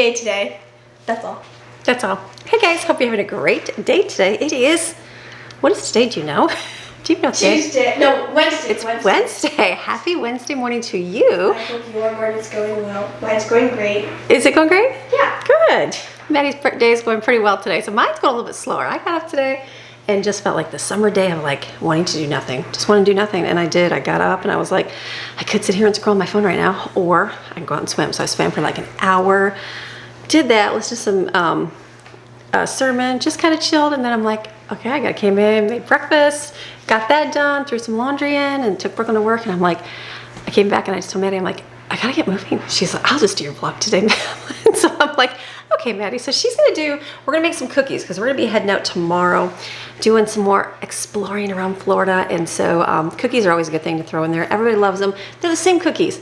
day today. That's all. That's all. Hey guys, hope you're having a great day today. It is, what is today, do you know? Do you know today? Tuesday. No, Wednesday. It's Wednesday. Happy Wednesday morning to you. I hope your morning's going well. Mine's going great. Is it going great? Yeah. Good. Maddie's day is going pretty well today, so mine's going a little bit slower. I got up today and just felt like the summer day of like wanting to do nothing. Just want to do nothing, and I did. I got up and I was like, I could sit here and scroll on my phone right now, or I can go out and swim. So I swam for like an hour, did that, listened to some sermon, just kind of chilled, and then I'm like, okay, I came in, made breakfast, got that done, threw some laundry in, and took Brooklyn to work, and I'm like, I came back and I just told Maddie, I'm like, I gotta get moving. She's like, I'll just do your vlog today, ma'am. And so I'm like, okay, Maddie. So she's we're gonna make some cookies because we're gonna be heading out tomorrow, doing some more exploring around Florida. And so cookies are always a good thing to throw in there. Everybody loves them. They're the same cookies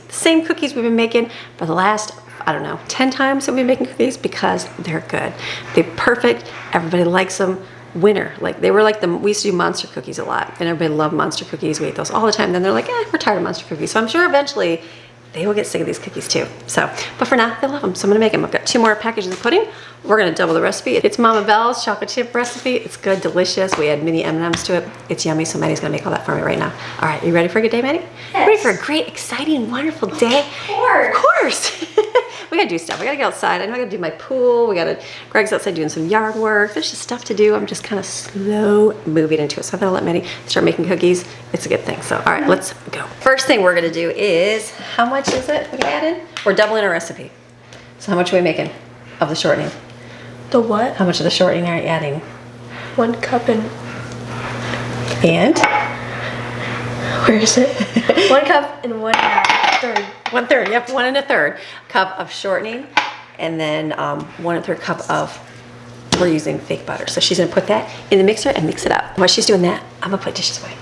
we've been making for the last, I don't know, 10 times that we've been making cookies because they're good. They're perfect. Everybody likes them. Winter, like they were like we used to do monster cookies a lot, and everybody loved monster cookies. We ate those all the time. Then they're like, we're tired of monster cookies. So I'm sure eventually they will get sick of these cookies too. So, but for now, they love them. So I'm gonna make them. I've got 2 more packages of pudding. We're gonna double the recipe. It's Mama Belle's chocolate chip recipe. It's good, delicious. We add mini M&Ms to it. It's yummy. So Maddie's gonna make all that for me right now. All right, you ready for a good day, Maddie? Yes. Ready for a great, exciting, wonderful day? Of course. We gotta do stuff. We gotta get outside. I know I gotta do my pool. Greg's outside doing some yard work. There's just stuff to do. I'm just kind of slow moving into it. So I thought I'll let Maddie start making cookies. It's a good thing. So, all right, let's go. First thing we're gonna do is, how much is it we're gonna add in? We're doubling our recipe. So how much are we making of the shortening? The what? How much of the shortening are you adding? 1 cup and... Where is it? 1 cup and 1/3. 1/3, yep, 1 1/3 cup of shortening, and then 1 1/3 cup of, we're using fake butter. So she's gonna put that in the mixer and mix it up. While she's doing that, I'm gonna put dishes away.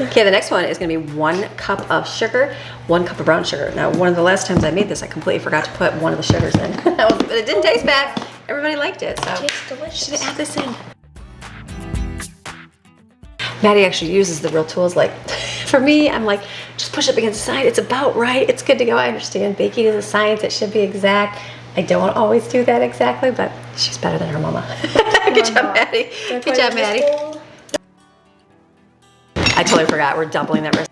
Okay, the next one is gonna be 1 cup of sugar, 1 cup of brown sugar. Now, one of the last times I made this, I completely forgot to put one of the sugars in. But it didn't taste bad. Everybody liked it, so. It tastes delicious. Should I add this in? Maddie actually uses the real tools. Like, for me, I'm like, just push up against the side. It's about right. It's good to go. I understand baking is a science. It should be exact. I don't always do that exactly, but she's better than her mama. Good job, Maddie. Good job, Maddie. I totally forgot. We're doubling that recipe.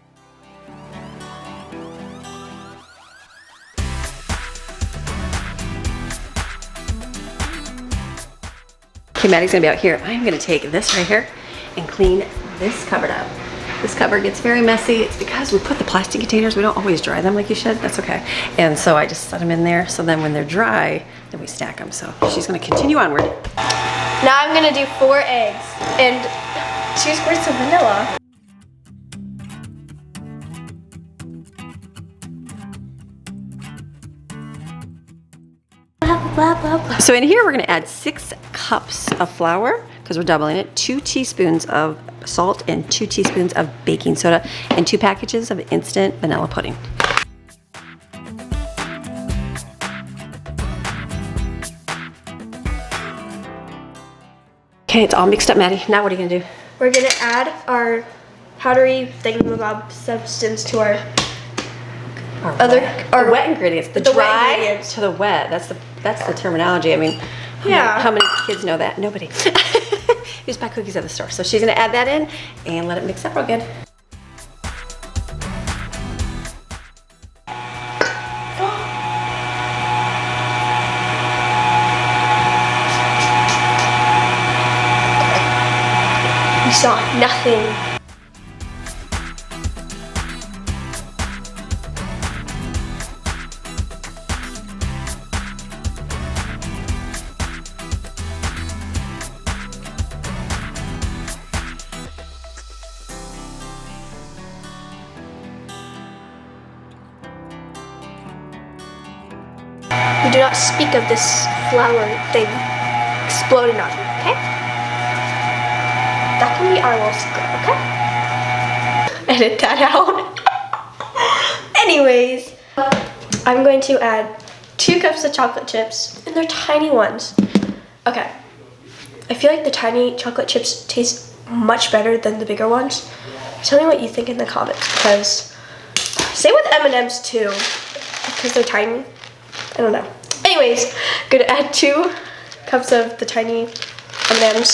Okay, Maddie's gonna be out here. I'm gonna take this right here and clean this cupboard up. This cupboard gets very messy. It's because we put the plastic containers, we don't always dry them like you should. That's okay. And so I just set them in there. So then when they're dry, then we stack them. So she's gonna continue onward. Now I'm gonna do 4 eggs and 2 squirts of vanilla. So in here, we're gonna add 6 cups of flour because we're doubling it, 2 teaspoons of salt and 2 teaspoons of baking soda, and 2 packages of instant vanilla pudding. Okay, it's all mixed up, Maddie. Now what are you gonna do? We're gonna add our powdery thingamabob substance to our wet ingredients. The dry wet ingredients to the wet. That's the terminology. I mean, how many kids know that? Nobody. You just buy cookies at the store. So she's gonna add that in and let it mix up real good. We saw nothing. We do not speak of this flower thing exploding on you, okay? That can be our little secret, okay? Edit that out. Anyways, I'm going to add 2 cups of chocolate chips, and they're tiny ones. Okay. I feel like the tiny chocolate chips taste much better than the bigger ones. Tell me what you think in the comments, because same with M&Ms too, because they're tiny. I don't know. Anyways, gonna add 2 cups of the tiny M&Ms.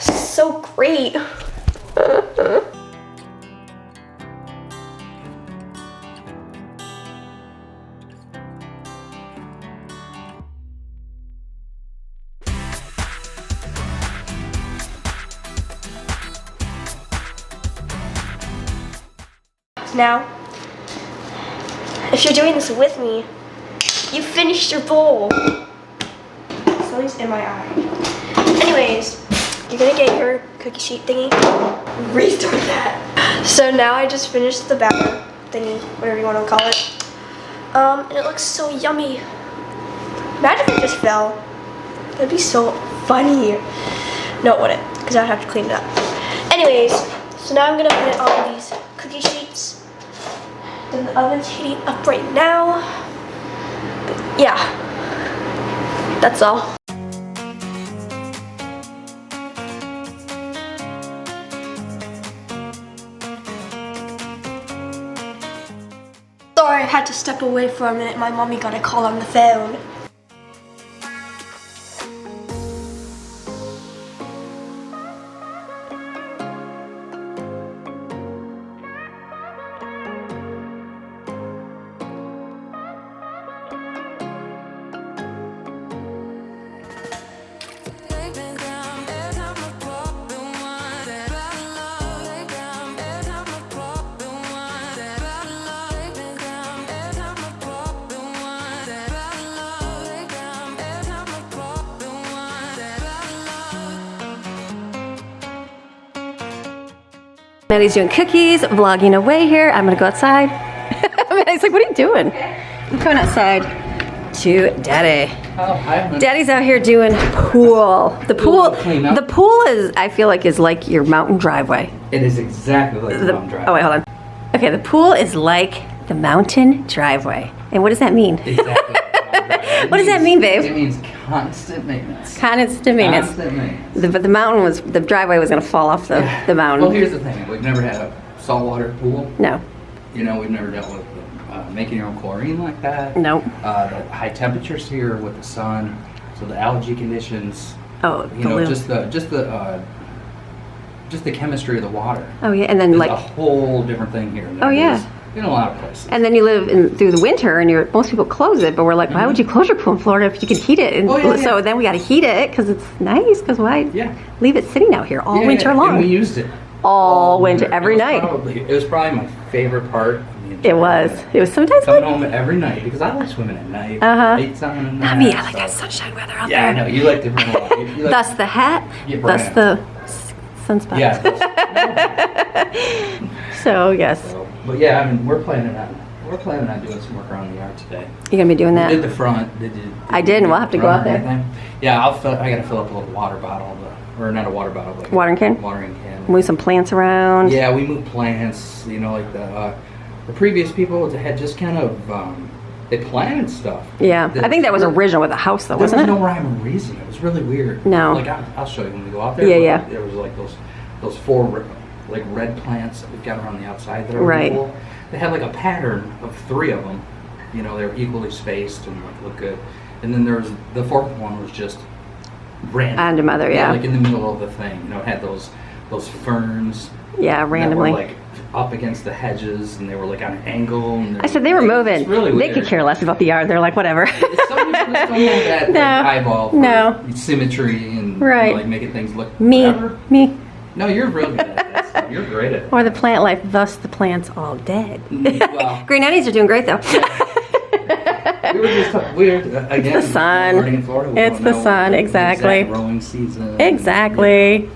So great. Now, if you're doing this with me, you finished your bowl. Something's in my eye. Anyways, you're gonna get your cookie sheet thingy. Restart that. So now I just finished the batter thingy, whatever you want to call it. And it looks so yummy. Imagine if it just fell. That'd be so funny. No, it wouldn't, because I'd have to clean it up. Anyways, so now I'm gonna put on these cookie sheets. And the oven's heating up right now. But yeah, that's all. Sorry, I had to step away for a minute. My mommy got a call on the phone. Maddie's doing cookies, vlogging away here. I'm gonna go outside. Maddie's like, what are you doing? I'm coming outside to Daddy. Oh, hi. Daddy's out here doing pool. The pool is, I feel like, is like your mountain driveway. It is exactly like the mountain driveway. Oh wait, hold on. Okay, the pool is like the mountain driveway. And what does that mean? Exactly. What does that mean, babe? It means constant maintenance. Constant maintenance. Constant maintenance. But the driveway was gonna fall off the mountain. Well, here's the thing. We've never had a saltwater pool. No. You know, we've never dealt with making your own chlorine like that. Nope. The high temperatures here with the sun, so the algae conditions. Oh, You know, just the chemistry of the water. Oh yeah, and then It's like a whole different thing here. Oh, yeah. Is in a lot of places. and then you live through the winter, and most people close it, but we're like, why would you close your pool in Florida if you can heat it? And so then we got to heat it because it's nice. Because why leave it sitting out here all winter long? And we used it all winter, every night. It was probably my favorite part of the entire It was. winter. It was sometimes Coming like, home every night because I like swimming at night. Late sun and not me. I like that sunshine weather out Yeah, I there. know. You like different ones. You like, Thus the hat. Yeah, Thus brand. the sunspots. Yeah. So yes, But yeah, I mean, we're planning on doing some work around the yard today. you're gonna be doing We that. did the front. I did, and we'll have to go out there. Yeah, I gotta fill up a little water bottle, or not a water bottle, but Watering can? Watering can. Move some plants around. Yeah, we moved plants. You know, like the previous people had just kind of they planted stuff. Yeah, I think that was original with the house, though, wasn't it? There was no rhyme or reason. It was really weird. No. Like I'll show you when we go out there. Yeah, but yeah. There was like those 4 like red plants that we've got around the outside that are Right. really cool. They had like a pattern of 3 of them. You know, they were equally spaced and like looked good. And then there was the 4th one was just random. And a mother, yeah. Like in the middle of the thing. You know, it had those ferns. Yeah, randomly. That were like up against the hedges, and they were like on an angle. And I said they were moving. It's really They weird. could care less about the yard. They're like, whatever. Some people just don't have that No. like, eyeball for No. symmetry and Right. like making things look Me. whatever. Me. No, you're real good at that stuff. You're great at it. Or the plant life, thus the plants all dead. Well, Green onions are doing great, though. we were again. the sun. Learning in Florida, we It's don't the know sun, the exactly. exact growing season. Exactly.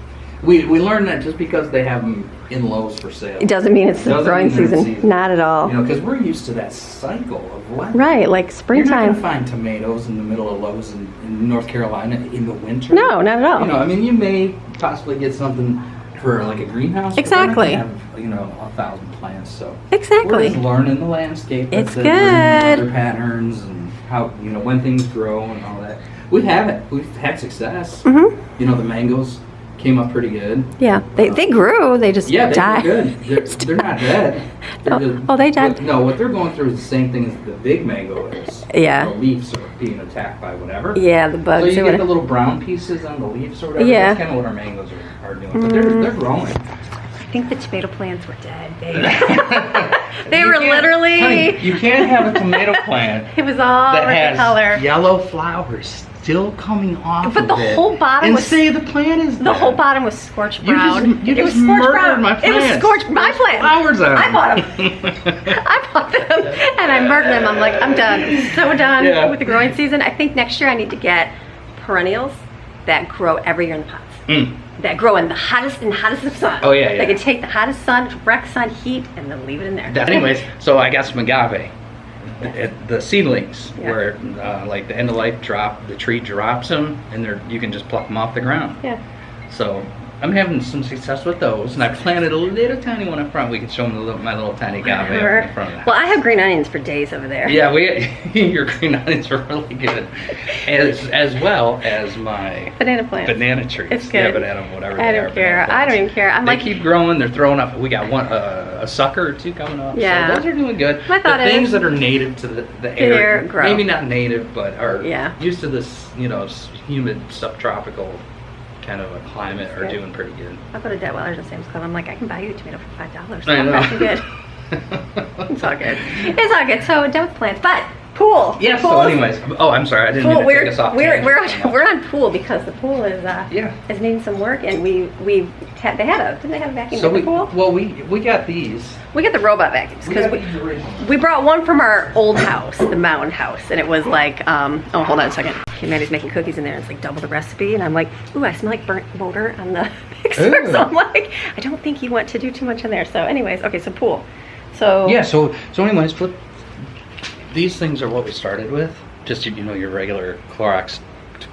We learned that just because they have them in Lowe's for sale. It doesn't mean it's the Doesn't growing mean they're in season. Not at all. You know, because we're used to that cycle of weather. Right, like You're not going springtime. to find tomatoes in the middle of Lowe's in North Carolina in the winter. No, not at all. You know, I mean, you may possibly get something for like a greenhouse. Exactly. But they're not gonna have, you know, 1,000 plants. So Exactly. we're just learning the landscape. It's Learning good. weather patterns and how, you know, when things grow and all that. We have it. We've had success. Mm-hmm. You know, the mangoes came up pretty good. Yeah, they grew. They just Yeah, died. they're good. They're not dead. They're Oh, they died. What they're going through is the same thing as the big mango is. Yeah. The leaves are being attacked by whatever. Yeah, the bugs. So you or get the whatever. little brown pieces on the leaves or whatever. Yeah. That's kind of what our mangoes are doing. But they're growing. I think the tomato plants were dead. They You were can't- literally. honey, you can't have a tomato plant It was all that red has color. yellow flowers still coming off But of the it whole bottom and was- say the plant is The dead. whole bottom was scorched You brown. just It was scorched murdered brown. my It was plants. scorched. My There's plants. flowers on I them. bought them. I bought them and I murdered them. I'm like, I'm done. I'm so done Yeah. with the growing season. I think next year I need to get perennials that grow every year in the pots. Mm. That grow in the hottest of sun. Oh, yeah, They yeah. can take the hottest sun, direct sun, heat, and then leave it in there. Anyways, so I got some agave. The seedlings, Yeah. where like the end of life drop, the tree drops them, and you can just pluck them off the ground. Yeah. So I'm having some success with those, and I planted a little tiny one up front. We can show them my little tiny agave up in front of the Well, house. I have green onions for days over there. Yeah, your green onions are really good, as well as my Banana plants. banana trees. It's Yeah, good. banana, whatever. I they don't are, care. banana I don't plants. even care. I'm They like, keep growing. They're throwing up. We got a sucker or two coming up. Yeah. So those are doing good. My thought the things is that are native to the air area, grow. maybe not native, but are Yeah. used to this, you know, humid subtropical kind of a climate, are good. doing pretty good. I go to Dead Wellers and Sam's Club. I'm like, I can buy you a tomato for $5. I know. I'm good. It's all good. It's all good. So done with plants, but pool. Yeah. Pool So, is- anyways, I'm sorry, I didn't pool. mean to take us off. tangent. We're on pool because the pool is Yeah. is needing some work, and didn't they have a vacuum So in the pool? we got these. We get the robot vacuums because these original. we brought one from our old house, the mound house, and it was like, oh, hold on a second. Okay, Maddie's making cookies in there. It's like double the recipe, and I'm like, ooh, I smell like burnt motor on the mixer. Ooh. So I'm like, I don't think you want to do too much in there. So, anyways, okay, so pool. So Yeah, so anyways, these things are what we started with. Just, you know, your regular Clorox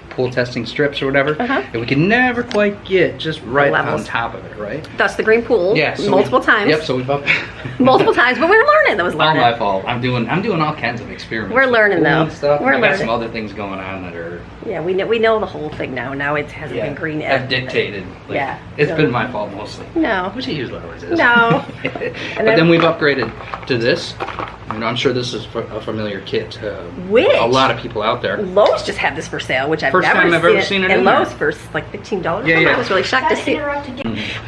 pool testing strips or whatever. Uh-huh. And we can never quite get just right Levels. on top of it, right? that's the green pool. Yeah. So multiple times. Yep. So we've up. Multiple times, but we're learning. That was All learning. my fault. I'm doing all kinds of experiments. We're with learning, pool though. and stuff. We're I got learning. some other things going on that are Yeah, we know the whole thing now. Now it hasn't been green yet. have dictated. Like, Yeah. It's So- been my fault mostly. No. Which it usually always is. No. But then we've upgraded to this. You know, I'm sure this is a familiar kit. Which? A lot of people out there. Lowe's just had this for sale, which I've First never time I've ever seen it And in there. Lowe's for like $15. Yeah, yeah. I was really shocked to see.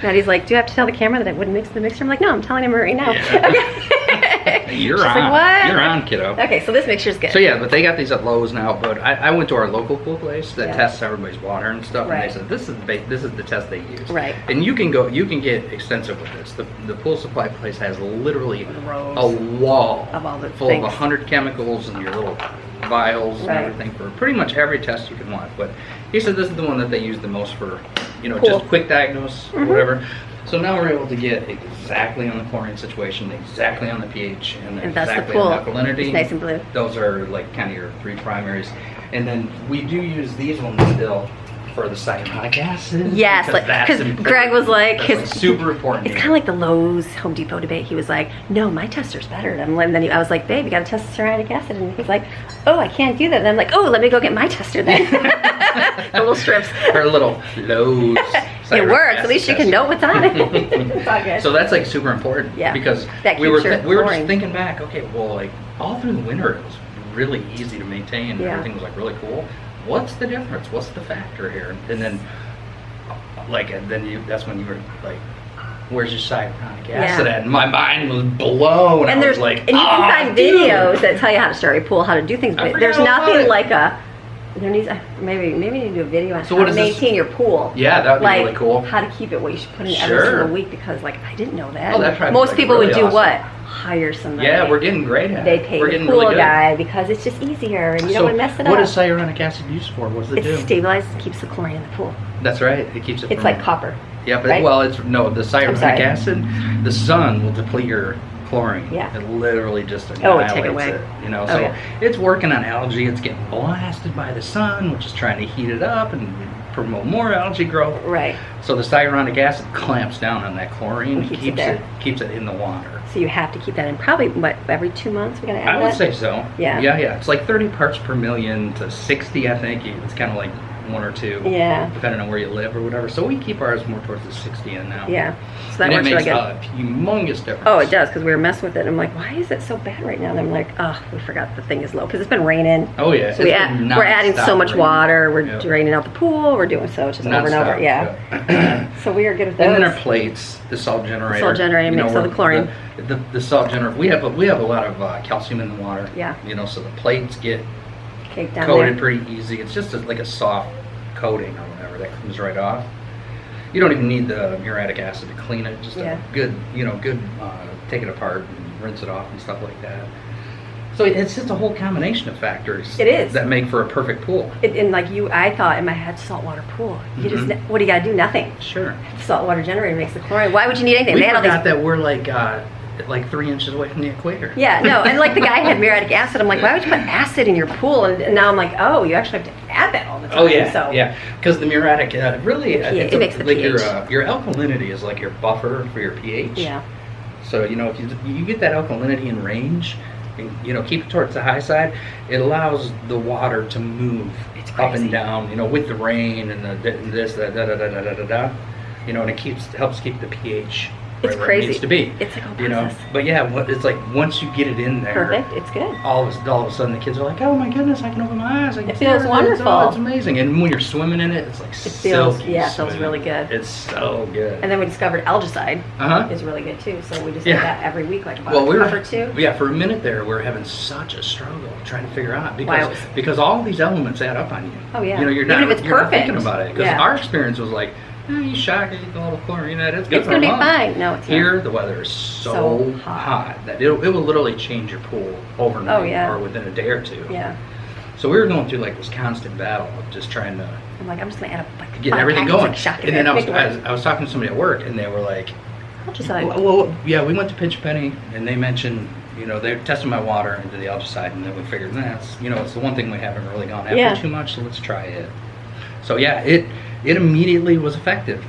Maddie's like, do you have to tell the camera that I wouldn't mix the mixture? I'm like, no, I'm telling him right now. Okay. You're She's on. like, what? You're on, kiddo. Okay, so this mixture's good. So yeah, but they got these at Lowe's now. But I went to our local pool place that Yeah. tests everybody's water and stuff, Right. and they said this is the test they use. Right. And you can get extensive with this. The pool supply place has literally Rows a wall of all the full things. of 100 chemicals and your little vials and Right. everything for pretty much every test you can want. But he said this is the one that they use the most for, you know, Pool. just quick diagnose or Mhm. whatever. So now we're able to get exactly on the chlorine situation, exactly on the pH, and And that's the exactly pool. on alkalinity. It's nice and blue. Those are like kind of your three primaries. And then we do use these ones still for the cyanic acid. Yes, like, that's 'cause important. Greg was like, That's, his- super important. It's kind of like the Lowe's Home Depot debate. He was like, no, my tester's better. And then I was like, babe, you got to test the cyanic acid. And he's like, oh, I can't do that. And I'm like, oh, let me go get my tester then. The little strips. Her little Lowe's. It works. At least you can know what's on it. It's all good. So that's like super important. Yeah. Because That we were keeps your we were chlorine. just thinking back. Okay, well, like all through the winter it was really easy to maintain. Yeah. Everything was like really cool. What's the difference? What's the factor here? And then that's when you were like, where's your cyanic acid at? And my mind was blown. and I there's was like, and you can find dude. videos that tell you how to start your pool, how to do things. I But forgot there's all about nothing it. like maybe you need to do a video on So how what to is this? maintain your pool. Yeah, that would be like, really cool. How to keep it what you should put in every Sure. single week, because like I didn't know that. Oh, that'd probably be, Most like, people would really do awesome. what? Hire somebody. Yeah, we're getting great at They it. pay We're the getting pool really good. guy because it's just easier and you don't want to mess it up. What is cyanic acid used for? What does it It do? stabilizes and keeps the chlorine in the pool. That's right. It keeps it. It's from- like copper. Yeah, but right? well, it's no the cyanic sorry. acid. The sun will deplete your chlorine. Yeah. It literally just Oh, annihilates it take it away. it. You know, Oh, so yeah. it's working on algae. It's getting blasted by the sun, which is trying to heat it up, and promote more algae growth. Right. So the hyaluronic acid clamps down on that chlorine and Keeps it there. keeps it in the water. So you have to keep that in probably, what, every 2 months we're going to add I would say so. Yeah. Yeah. It's like 30 parts per million to 60, I think. It's kind of like 1 or 2. Yeah. Depending on where you live or whatever. So we keep ours more towards the 60 end now. Yeah. So that And it works makes really good. a humongous difference. Oh, it does, because we were messing with it. And I'm like, why is it so bad right now? And I'm like, oh, we forgot the thing is low, because it's been raining. Oh, yeah. So we're adding so much water. We're draining out the pool. We're doing so just over and over. Yeah. So we are good with those. And then our plates, the salt generator. The salt generator makes all the chlorine. The salt generator. We have a lot of calcium in the water. Yeah. So the plates get Cake down coated there. pretty easy. It's just like a soft coating or whatever that comes right off. You don't even need the muriatic acid to clean it. Just a good, take it apart and rinse it off and stuff like that. So it's just a whole combination of factors. It is. That make for a perfect pool. And like I thought in my head, saltwater pool. You just, what do you got to do? Nothing. Sure. The saltwater generator makes the chlorine. Why would you need anything? We They had all forgot these. that we're like 3 inches away from the equator. Yeah, no, and like the guy had muriatic acid. I'm like, why would you put acid in your pool? And now I'm like, oh, you actually have to add that all the time. Oh yeah, So yeah. Because the muriatic really it makes the like pH. your alkalinity is like your buffer for your pH. Yeah. So if you get that alkalinity in range, and keep it towards the high side, it allows the water to move up and down. With the rain and and and it helps keep the pH. It's where crazy. It needs to be. It's like a process. But yeah, it's like once you get it in there, Perfect. It's good. all of a sudden the kids are like, oh my goodness, I can open my eyes. I can It see feels everything. wonderful. It's amazing. And when you're swimming in it, it's like feels- silky yeah, it feels smooth. really good. It's so good. And then we discovered algicide Uh-huh. is really good too. So we just Yeah. do that every week, like about Well, a cup or two. Yeah, for a minute there, we're having such a struggle trying to figure out Why it was- because all these elements add up on you. Oh, yeah. You're Even not, if it's you're not perfect. thinking about it because Yeah. our experience was like, you shock, you get a little chlorine, it's good It's for going to a be month. fine. No, it's Here, not. the weather is so So hot hot. that it will literally change your pool overnight Oh, yeah. or within a day or two. Yeah. So we were going through like this constant battle of just trying to I'm like, I'm just going to add up like get 5 everything packets, going. like, shock it And then in, make it work. I was talking to somebody at work, and they were like, Algicide. well, yeah, we went to Pinch Penny, and they mentioned, they tested my water into the algicide, and then we figured that's, it's the one thing we haven't really gone after Yeah. too much, so let's try it. So yeah, it immediately was effective,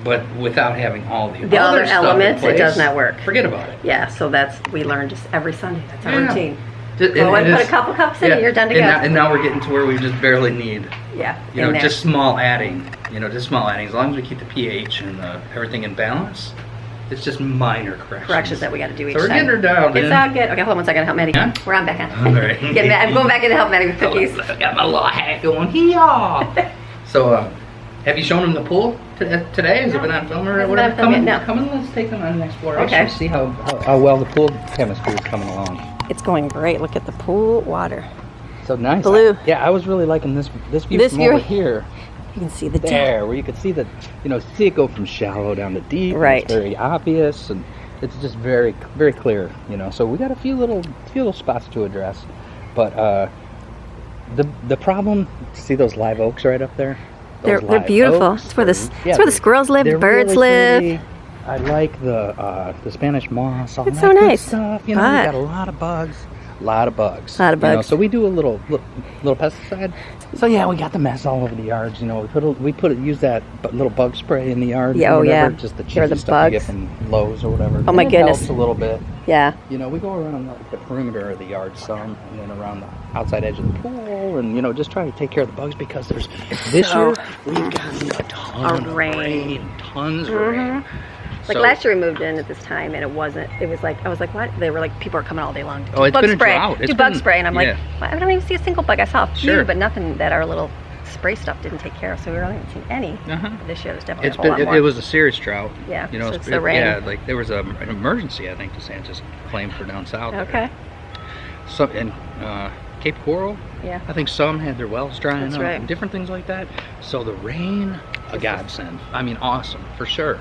but without having all the other stuff in elements, it place, does not work. Forget about it. Yeah, so we learn just every Sunday. That's our Yeah. routine. It- Go it and put is- a couple cups in, yeah, and you're done to and go. Now, and now we're getting to where we just barely need, Yeah, in there. just small adding, just small adding. As long as we keep the pH and everything in balance, it's just minor corrections. that we got to do each So we're time. getting her dialed in. It's all good. Okay, hold on 1 second. Help Maddie. Yeah? We're on back on. All right. I'm going back in to help Maddie with cookies. I got my little hat going here. So, have you shown them the pool today? Has it been on film or Hasn't whatever? been on film yet, no. Come on, let's take them on an exploration. Okay. See how well the pool chemistry is coming along. It's going great. Look at the pool water. So nice. Blue. I was really liking this view This from view? over here. You can see the There, where you could see see it go from shallow down to deep. Right. It's very obvious, and it's just very, very clear. So we got a few little spots to address, but the problem. See those live oaks right up there? They're Those live beautiful. oaks, It's where the they're- squirrels live, the they're birds really live. pretty. I like the Spanish moss. All It's that so good nice. stuff. We But- got a lot of bugs. Lot of bugs. So we do a little pesticide. So yeah, we got the mess all over the yards. Use that little bug spray in the yard. Yeah, or oh, whatever, yeah. Just the There are cheesy the stuff you get bugs. from Lowe's or whatever. Oh, my And it goodness. helps a little bit. Yeah. We go around the perimeter of the yard some, and then around the outside edge of the pool, and just try to take care of the bugs because this year we've gotten a ton of rain, tons of rain. Like So- last year we moved in at this time and it was like, I was like, what? They were like, people are coming all day long to do Oh, it's bug been a spray. drought. It's Do bug been- spray. And I'm yeah. like, well, I don't even see a single bug. I saw a few, Sure. but nothing that our little spray stuff didn't take care of. So we really haven't seen any. Uh-huh. But this year there's definitely It's a whole been. lot more. It was a serious drought. Yeah, so it's it's the rain. Yeah, like there was an emergency. I think DeSantis claimed for down south. Okay. So in Cape Coral, Yeah. I think some had their wells drying That's up right. and different things like that. So the rain, a godsend. I mean, awesome for sure.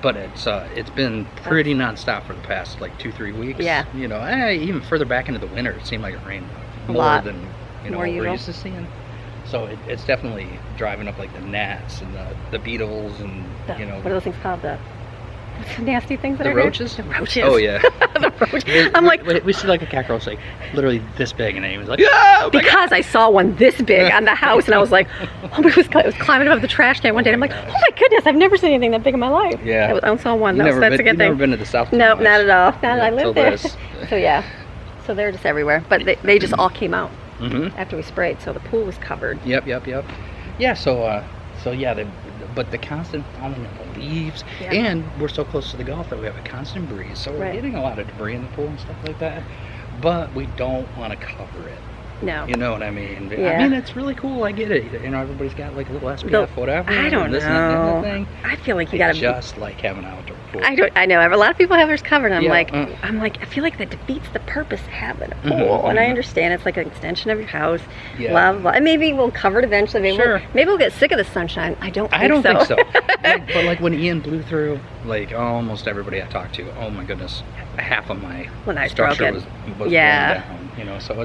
But it's been pretty nonstop for the past like 2-3 weeks. Yeah. Even further back into the winter, it seemed like it rained A more lot. than More what we're usual. used to seeing. So it's definitely driving up like the gnats and the beetles and What are those things called? nasty things that The are roaches? here? The roaches. Oh yeah. The roaches. I'm like, we see like a cockroach like literally this big, and he was like, oh my God. because I saw one this big on the house, and I was like, oh, it was climbing above the trash can one day. And I'm like, oh my goodness, I've never seen anything that big in my life. Yeah. I saw one. That's a good You've thing. never been to the South? No, much. not at all. Yeah, I live till there. this. So yeah, so they're just everywhere. But they just all came out Mm-hmm. after we sprayed, so the pool was covered. Yep. Yeah. So yeah, but the constant falling of the leaves, Yeah. and we're so close to the Gulf that we have a constant breeze, so we're Right. getting a lot of debris in the pool and stuff like that. But we don't want to cover it. No. You know what I mean? Yeah. I mean, it's really cool. I get it. You know, everybody's got like a little SPF, whatever. I don't and this and that and know. the thing. I feel like you I gotta. just like having an outdoor pool. I know. A lot of people have theirs covered. And Yeah, I'm like, I feel like that defeats the purpose of having a pool. Mhm, And I mhm. understand it's like an extension of your house. Yeah. Blah blah. And maybe we'll cover it eventually. Sure. Maybe we'll get sick of the sunshine. I don't think so. But like when Ian blew through, like almost everybody I talked to, oh my goodness, half of my When I was structure broken. was Yeah. blown down. You know, so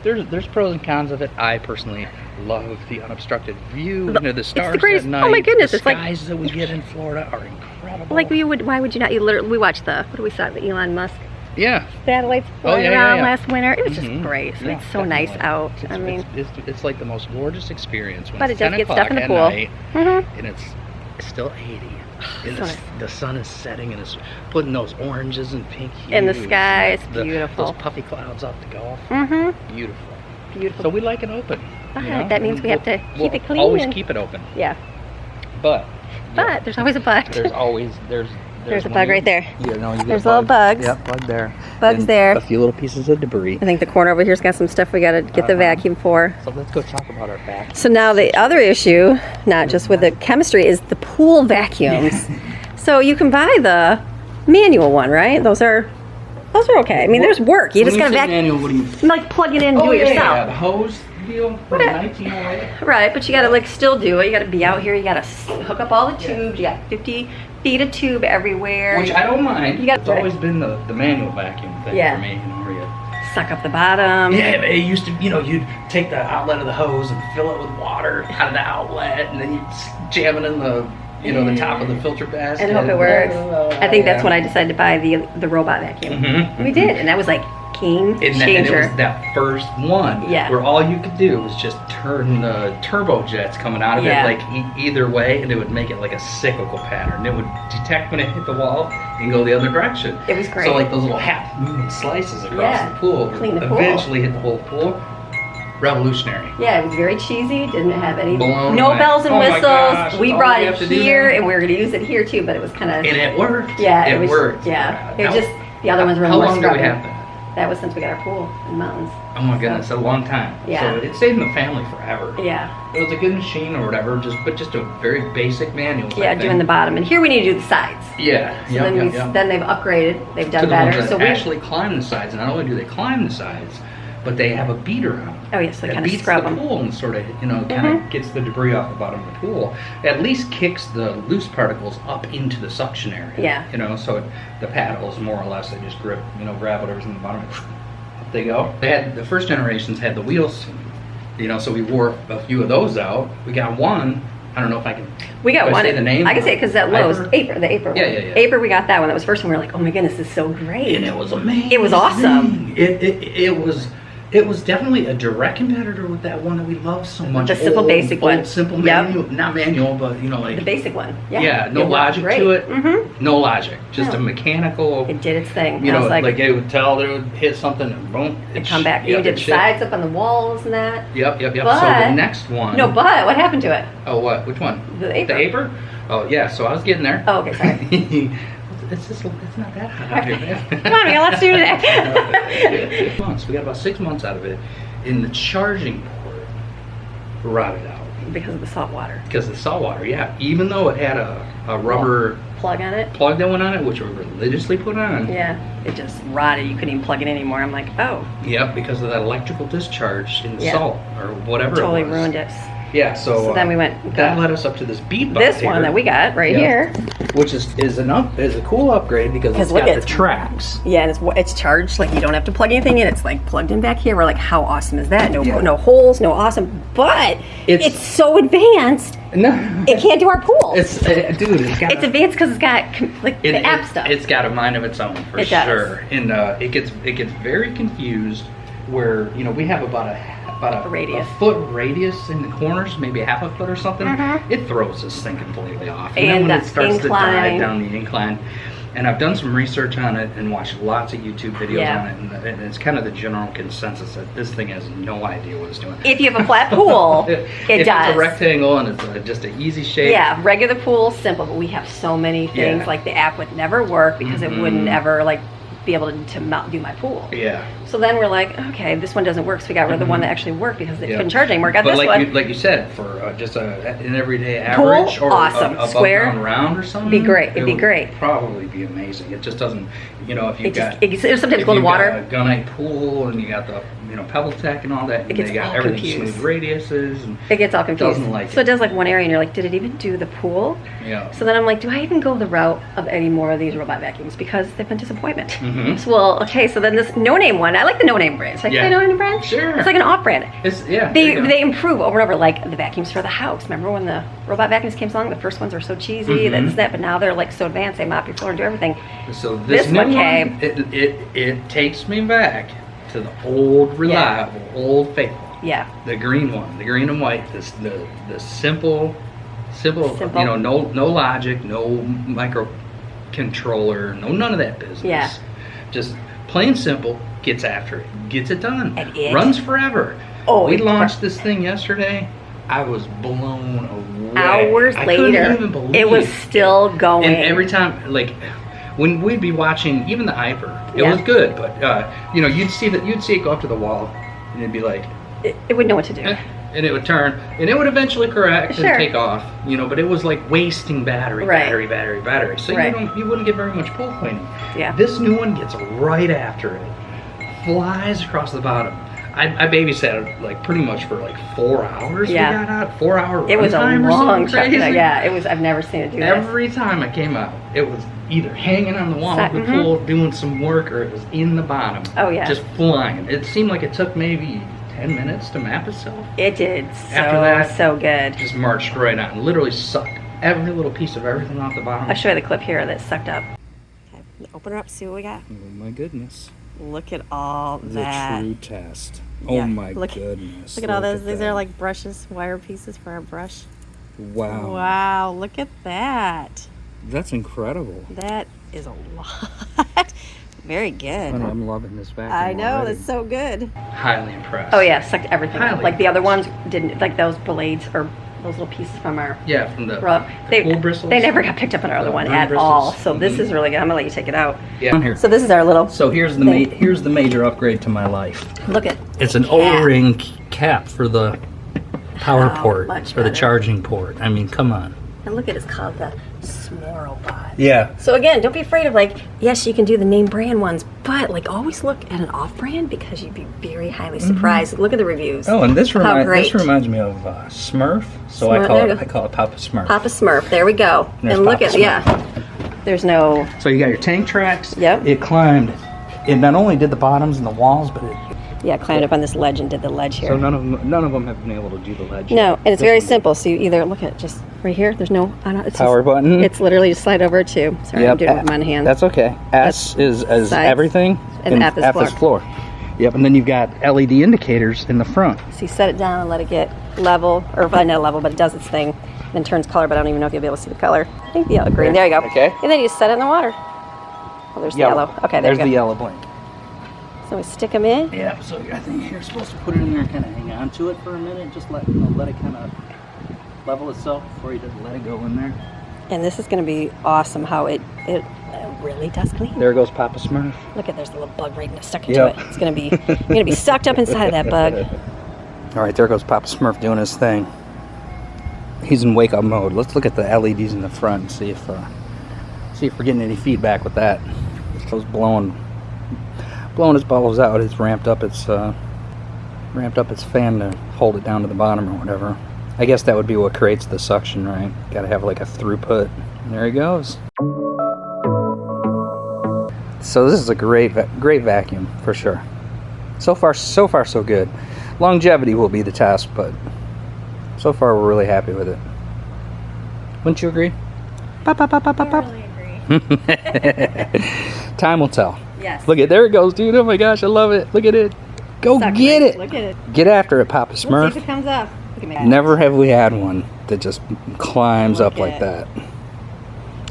there's pros and cons of it. I personally love the unobstructed view into the stars greatest- at night. oh my goodness, the it's like- skies that we get in Florida are incredible. Like why would you not? We watched we saw the Elon Musk yeah. satellites Oh, flying yeah, around yeah. last winter. It was just Mhm. great. So Yeah, it's so nice definitely. out. It's, I mean, it's like the most gorgeous experience when but it's it does 10 get stuff in the o'clock pool. at night, Mhm. and it's still 80. And So nice. the sun is setting and it's putting those oranges and pink hues. In the sky, and it's beautiful. Those puffy clouds off the Gulf. Mhm. Beautiful. Beautiful. So we like it open. All you right, know? that means And we have to we'll keep it clean Always and- keep it open. Yeah. But There's always a but. there's always there's a when bug you- right there. Yeah, no, you get There's little bugs. Yeah, bug there. Bugs And there. A few little pieces of debris. I think the corner over here's got some stuff we got to get the vacuum for. So let's go talk about our back. So now the other issue, not just with the chemistry, is the pool vacuums. So you can buy the manual one, right? Those are okay. I mean, there's work. You just got to vacuum, Manual, what do you? like plug it in and do it yourself. Yeah, the hose deal from What? 1908. Right, but you got to like still do it. You got to be out here. You got to hook up all the tubes. You got 50 feet of tube everywhere. Which I don't mind. You got- It's always been the manual vacuum thing Yeah. for me. You know, where you suck up the bottom. yeah, it used to, you know, you'd take the outlet of the hose and fill it with water out of the outlet, and then you'd jam it in the, you know, the top of the filter basket. And hope it works. I think that's when I. I decided to buy the robot vacuum. Mhm, We did, and that was like game And it changer. was that first one Yeah. where all you could do was just turn the turbo jets coming out of Yeah. it like either way, and it would make it like a cyclical pattern. It would detect when it hit the wall and go the other direction. It was great. So like those little half moving slices across Yeah. the pool Clean the pool. eventually hit the whole pool. Revolutionary. Yeah, it was very cheesy. Didn't have any Blown no away. bells and Oh my whistles. gosh, We all brought we it have to do here, now. and we were going to use it here too. But it was kind of And it worked. yeah, it was worked. yeah. It was How- just the other ones were How more long do we scrubbing. have that? That was since we got our pool in the mountains. Oh my goodness, a long time. Yeah. So it stayed in the family forever. Yeah, It was a good machine or whatever, just a very basic manual. yeah, type doing thing. the bottom, and here we need to do the sides. Yeah. So Yep, then yep, we yep. then they've upgraded. They've To done the ones better. that So we actually climb the sides. Not only do they climb the sides, but they have a beater on them. oh yes, they That kind of beats scrub the them. pool and sort of, kind of gets the debris off the bottom of the pool. At least kicks the loose particles up into the suction area. Yeah. So the paddles, more or less, they just grab whatever's in the bottom. Up they go. The first generations had the wheels, so we wore a few of those out. We got one. I don't know if I can. We got do I one. say the name? I can say it because that Lowe's Hyper? April, the April Yeah, one. yeah, yeah. April, we got that one. That was the first one. We were like, oh my goodness, this is so great. And it was amazing. It was awesome. It was definitely a direct competitor with that one that we love so much. The simple basic one. Simple Yep. manual, not manual, but like The basic one. yeah, no It worked logic great. to it. Mm-hmm. No logic, just No. a mechanical. It did its thing. You I know, was like it would tell that it would hit something and boom, it'd come back. Yep, You did it the should. sides up on the walls and that. Yep. So the But- next one. No, but what happened to it? Oh, what? Which one? The April. The Aper? Oh yeah. So I was getting there. Oh, okay, sorry. It's not that hot out here, man. Come on, we got lots to do today. 6 months. We got about 6 months out of it. In the charging port, rotted out Because of the salt water. because of the salt water. Yeah, even though it had a rubber Plug on it. plug that went on it, which we religiously put on. Yeah, it just rotted. You couldn't even plug it anymore. I'm like, oh, Yep, because of that electrical discharge in the Yeah. salt or whatever. totally it was. ruined it. Yeah, so then we went That got led us up to this beat box this one that we got right Yeah. here. which is a cool upgrade because it's look, got the it's- tracks. Yeah, and it's charged. Like you don't have to plug anything in. It's like plugged in back here. We're like, how awesome is that? No, Yeah. no holes, no awesome. But It's- it's so advanced No. It can't do our pool. It's dude. It's advanced because it's got the app stuff. It's got a mind of its own for sure, and it gets very confused. Where we have about a radius. a foot radius in the corners, maybe a half a foot or something. It throws this thing completely off. And then when it starts to dive down the incline. And I've done some research on it and watched lots of YouTube videos on it, and it's kind of the general consensus that this thing has no idea what it's doing. If you have a flat pool, it if does. It's a rectangle and it's just an easy shape. Yeah, regular pool, simple, but we have so many things, like the app would never work because it wouldn't ever be able to do my pool. Yeah. So then we're like, okay, this one doesn't work, so we got rid of the one that actually worked because they couldn't charge anymore. Got but this one. Like you said, for just an everyday average Pool, or awesome. above Square, ground round or something, be great. It'd be would great. Probably be amazing. It just doesn't, if you've it sometimes go in the water. A gunite pool and you got the Pebble Tech and all that, and they got everything smooth radiuses, and it gets all confused. So it does one area, and you're like, did it even do the pool? Yeah. So then I'm like, do I even go the route of any more of these robot vacuums because they've been disappointment? So, so then this no-name one, I like the no-name brand. So I no-name brand. Sure. It's like an off-brand. They improve over and over, like the vacuums for the house. Remember when the robot vacuums came along? The first ones were so cheesy, but now they're so advanced. They mop your floor and do everything. So this one came. It takes me back to the old, reliable, old faithful. Yeah. The green one, the green and white. The simple. No logic, no microcontroller, none of that business. Yeah. Just plain simple. Gets after it. Gets it done. And it runs forever. Oh, we launched this thing yesterday. I was blown away. Hours later, couldn't even believe it was still going. And every time, when we'd be watching, even the Hyper, it was good, but you'd see it go up to the wall, and it'd be like, it would know what to do, and it would turn, and it would eventually correct and take off, but it was like wasting battery. So you wouldn't get very much pool cleaning. Yeah. This new one gets right after it, flies across the bottom. I babysat it pretty much for 4 hours. Yeah. We got out 4 hour. It was a long crazy. Yeah, it was. I've never seen it do that. Every time I came out, it was either hanging on the wall of the pool doing some work, or it was in the bottom. Oh yeah. Just flying. It seemed like it took maybe 10 minutes to map itself. It did. After that, so good. Just marched right on. Literally sucked every little piece of everything off the bottom. I'll show you the clip here that's sucked up. Okay, open her up. See what we got. Oh my goodness. Look at all that. The true test. Oh my goodness. Look at all those. These are like brushes, wire pieces for our brush. Wow. Wow, look at that. That's incredible. That is a lot. Very good. I'm loving this vacuum. I know, already. it's so good. Highly impressed. Oh yeah, sucked everything up. Highly Like the other ones didn't, like those blades or those little pieces from our from the pool bristles. They never got picked up on our other one at all. So this is really good. I'm gonna let you take it out. Yeah. Here. So this is our little. So here's the major upgrade to my life. Look at. It's an O-ring cap for the power port, for the charging port. I mean, come on. And look at it's called the Smorobot. Yeah. So again, don't be afraid of yes, you can do the name brand ones, but always look at an off brand because you'd be very highly surprised. Look at the reviews. Oh, and this reminds me of Smurf. So I call it Papa Smurf. Papa Smurf. There we go. And look at there's no. So you got your tank tracks. Yep. It climbed. It not only did the bottoms and the walls, but it climbed up on this ledge and did the ledge here. So none of them have been able to do the ledge. No, and it's very simple. So you either look at just right here. There's no power button. It's literally just slide over to. Sorry, I'm doing it with my hand. That's okay. S is everything, and F is floor. Yep, and then you've got LED indicators in the front. So you set it down and let it get level, or not level, but it does its thing, then turns color. But I don't even know if you'll be able to see the color. I think the yellow, green. There you go. Okay. And then you just set it in the water. Oh, there's the yellow. Okay, there's the yellow blank. So we stick them in. Yeah, so I think you're supposed to put it in there and kind of hang on to it for a minute. Just let it kind of level itself before you just let it go in there. And this is going to be awesome how it really does clean. There goes Papa Smurf. Look at there's a little bug right stuck into it. It's going to be you're going to be sucked up inside of that bug. All right, there goes Papa Smurf doing his thing. He's in wake up mode. Let's look at the LEDs in the front and see if we're getting any feedback with that. So it's blowing its bubbles out. It's ramped up its fan to hold it down to the bottom or whatever. I guess that would be what creates the suction, right? Got to have a throughput. And there he goes. So this is a great vacuum for sure. So far so good. Longevity will be the test, but so far we're really happy with it. Wouldn't you agree? Pop, pop, pop, pop, pop, pop. Time will tell. Yes. Look at, there it goes, dude. Oh my gosh, I love it. Look at it. Go Suck, get right? it. Look at it. Get after it, Papa Let's see Smurf. if it comes up. Look at me. Never have we had one that just climbs Look up like at that.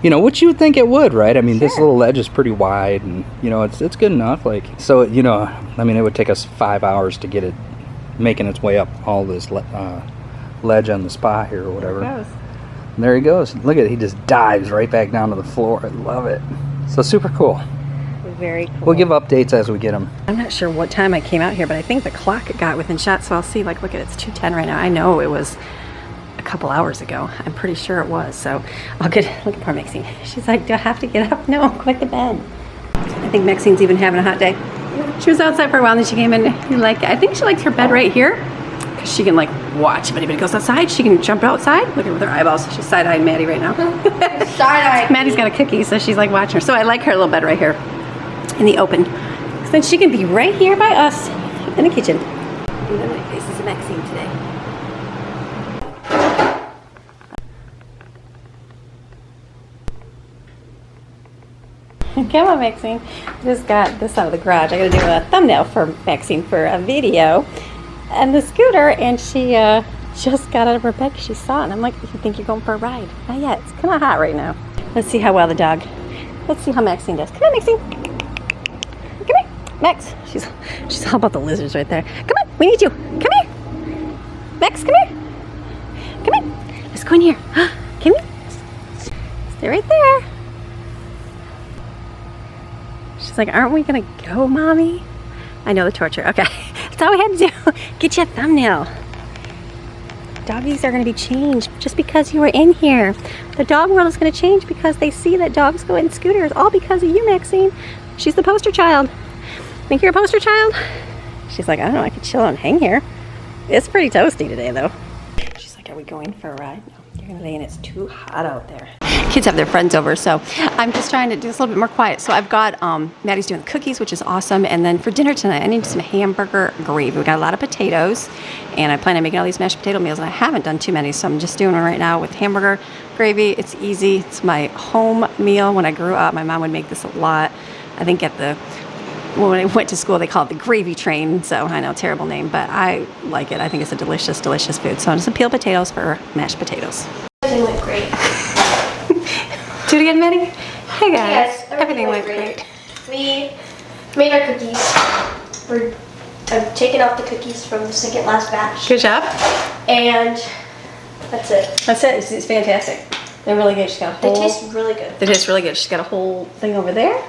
You know, which you would think it would, right? I mean, this Sure. little ledge is pretty wide, and you know, it's good enough. Like, so you know, I mean, it would take us 5 hours to get it making its way up all this ledge on the spa here or whatever. There it goes. And there he goes. Look at it. He just dives right back down to the floor. I love it. So super cool. Very cool. We'll give updates as we get them. I'm not sure what time I came out here, but I think the clock got within shot, so I'll see. Like, look at it, it's 2:10 right now. I know it was a couple hours ago. I'm pretty sure it was. So I'll get, look at poor Maxine. She's like, do I have to get up? No, go back to bed. I think Maxine's even having a hot day. She was outside for a while, and then she came in. Like, I think she likes her bed right here, because she can like watch. If anybody goes outside, she can jump outside. Look at her with her eyeballs. She's side-eyeing Maddie right now. Side-eye. Maddie's got a cookie, so she's like watching her. So I like her little bed right here in the open. So then she can be right here by us in the kitchen. And then my face is Maxine today. Come on, Maxine. Just got this out of the garage. I gotta do a thumbnail for Maxine for a video. And the scooter, and she just got out of her bed because she saw it. And I'm like, you think you're going for a ride? Not yet. It's kind of hot right now. Let's see how well the dog. Let's see how Maxine does. Come on, Maxine. Come here, Max. She's all about the lizards right there. Come on, we need you. Come here, Max. Come here. Come here. Let's go in here. Come here. Stay right there. She's like, aren't we gonna go, mommy? I know the torture. Okay, that's all we had to do. Get you a thumbnail. Doggies are gonna be changed just because you were in here. The dog world is gonna change because they see that dogs go in scooters, all because of you, Maxine. She's the poster child. Think you're a poster child? She's like, I don't know, I could chill and hang here. It's pretty toasty today, though. She's like, are we going for a ride? No, you're gonna lay in, it's too hot out there. Kids have their friends over, so I'm just trying to do this a little bit more quiet. So I've got, Maddie's doing cookies, which is awesome. And then for dinner tonight, I need some hamburger gravy. We got a lot of potatoes, and I plan on making all these mashed potato meals, and I haven't done too many, so I'm just doing one right now with hamburger gravy. It's easy. It's my home meal. When I grew up, my mom would make this a lot. I think when I went to school, they called it the gravy train. So I know, terrible name, but I like it. I think it's a delicious, delicious food. So I'm just gonna peel potatoes for mashed potatoes. Everything went great. Do it again, Maddie. Hey guys. Yes, everything went great. We made our cookies. I've taken out the cookies from the second last batch. Good job. And that's it. That's it. It's fantastic. They're really good. She's got a They whole. taste really good. They taste really good. She's got a whole thing over there,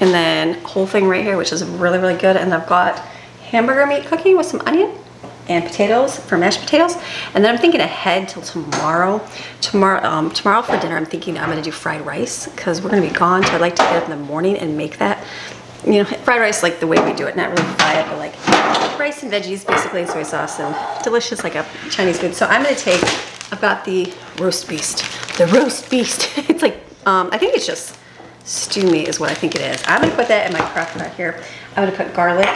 and then a whole thing right here, which is really, really good. And I've got hamburger meat cooking with some onion and potatoes for mashed potatoes. And then I'm thinking ahead till tomorrow. Tomorrow for dinner, I'm thinking I'm gonna do fried rice because we're gonna be gone. So I'd like to get up in the morning and make that. You know, fried rice like the way we do it, not really fry it, but like rice and veggies basically, and soy sauce, and delicious like a Chinese food. So I'm gonna take, I've got the roast beast. The roast beast. It's like, I think it's just stew meat is what I think it is. I'm gonna put that in my crock pot here. I'm gonna put garlic,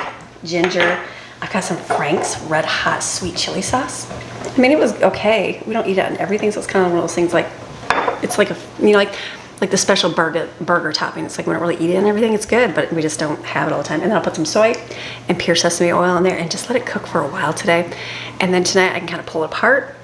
ginger. I got some Frank's red hot sweet chili sauce. I mean, it was okay. We don't eat it on everything, so it's kind of one of those things like, it's like a, you know, like the special burger topping. It's like we don't really eat it and everything. It's good, but we just don't have it all the time. And then I'll put some soy and pure sesame oil in there and just let it cook for a while today. And then tonight I can kind of pull it apart.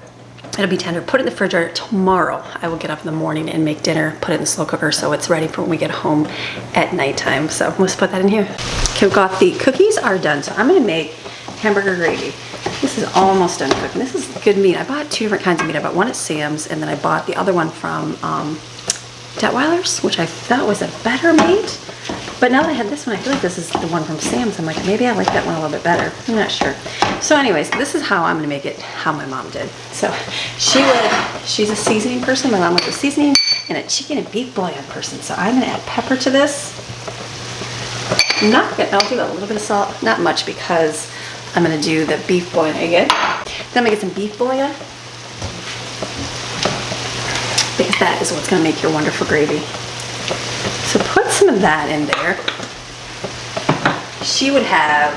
It'll be tender. Put it in the refrigerator. Tomorrow I will get up in the morning and make dinner, put it in the slow cooker so it's ready for when we get home at nighttime. So let's put that in here. Okay, we've got the cookies are done. So I'm gonna make hamburger gravy. This is almost done cooking. This is good meat. I bought two different kinds of meat. I bought one at Sam's, and then I bought the other one from Detweiler's, which I thought was a better meat. But now that I had this one, I feel like this is the one from Sam's. I'm like, maybe I like that one a little bit better. I'm not sure. So anyways, this is how I'm gonna make it how my mom did. So she's a seasoning person. My mom was a seasoning and a chicken and beef bouillon person. So I'm gonna add pepper to this. I'll do a little bit of salt, not much because I'm gonna do the beef bouillon again. Then I'm gonna get some beef bouillon, because that is what's gonna make your wonderful gravy. So put some of that in there. She would have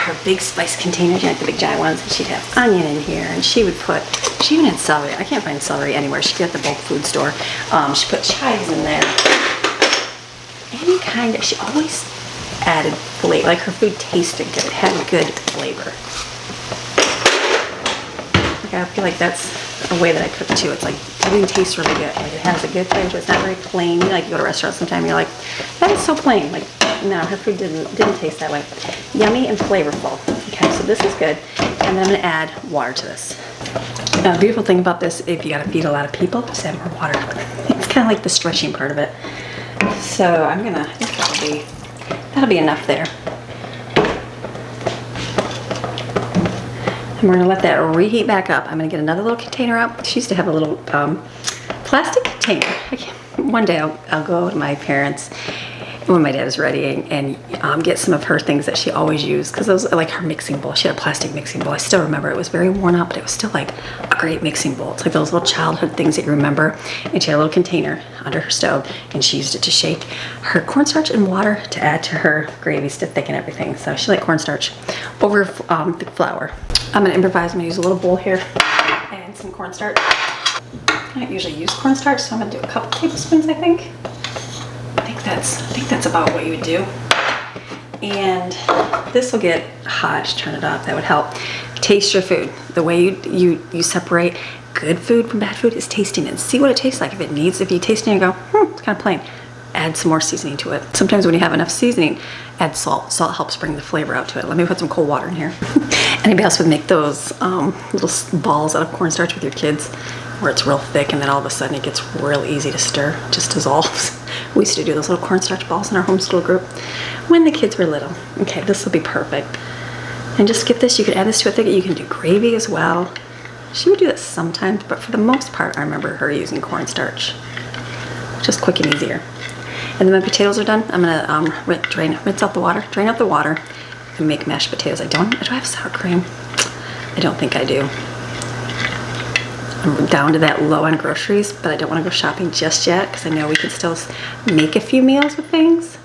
her big spice containers, like the big giant ones, and she'd have onion in here, and she even had celery. I can't find celery anywhere. She'd get at the bulk food store. She put chives in there. Any kind of, she always added flavor. Like her food tasted good. It had good flavor. Like I feel like that's a way that I cook too. It's like everything tastes really good. Like it has a good flavor. It's not very plain. You know, like you go to restaurants sometime and you're like, that is so plain. Like no, her food didn't taste that way. Yummy and flavorful. Okay, so this is good. And then I'm gonna add water to this. Now the beautiful thing about this, if you gotta feed a lot of people, just add more water. It's kind of like the stretching part of it. So I think that'll be enough there. And we're gonna let that reheat back up. I'm gonna get another little container out. She used to have a little plastic container. One day I'll go to my parents when my dad is ready and get some of her things that she always used, because those are like her mixing bowl. She had a plastic mixing bowl. I still remember it was very worn out, but it was still like a great mixing bowl. It's like those little childhood things that you remember. And she had a little container under her stove, and she used it to shake her cornstarch and water to add to her gravies to thicken everything. So she liked cornstarch over thick flour. I'm gonna improvise. I'm gonna use a little bowl here and some cornstarch. I don't usually use cornstarch, so I'm gonna do a couple tablespoons, I think. I think that's about what you would do. And this will get hot. Just turn it off. That would help. Taste your food. The way you separate good food from bad food is tasting it. See what it tastes like. If you taste it and you go, it's kind of plain, add some more seasoning to it. Sometimes when you have enough seasoning, add salt. Salt helps bring the flavor out to it. Let me put some cold water in here. Anybody else would make those little balls out of cornstarch with your kids, where it's real thick and then all of a sudden it gets real easy to stir, just dissolves. We used to do those little cornstarch balls in our homeschool group when the kids were little. Okay, this will be perfect. And just get this, you can add this to a thick, you can do gravy as well. She would do that sometimes, but for the most part, I remember her using cornstarch. Just quick and easier. And then my potatoes are done. I'm gonna rinse out the water, drain out the water, and make mashed potatoes. Do I have sour cream? I don't think I do. I'm down to that low on groceries, but I don't want to go shopping just yet because I know we can still make a few meals with things.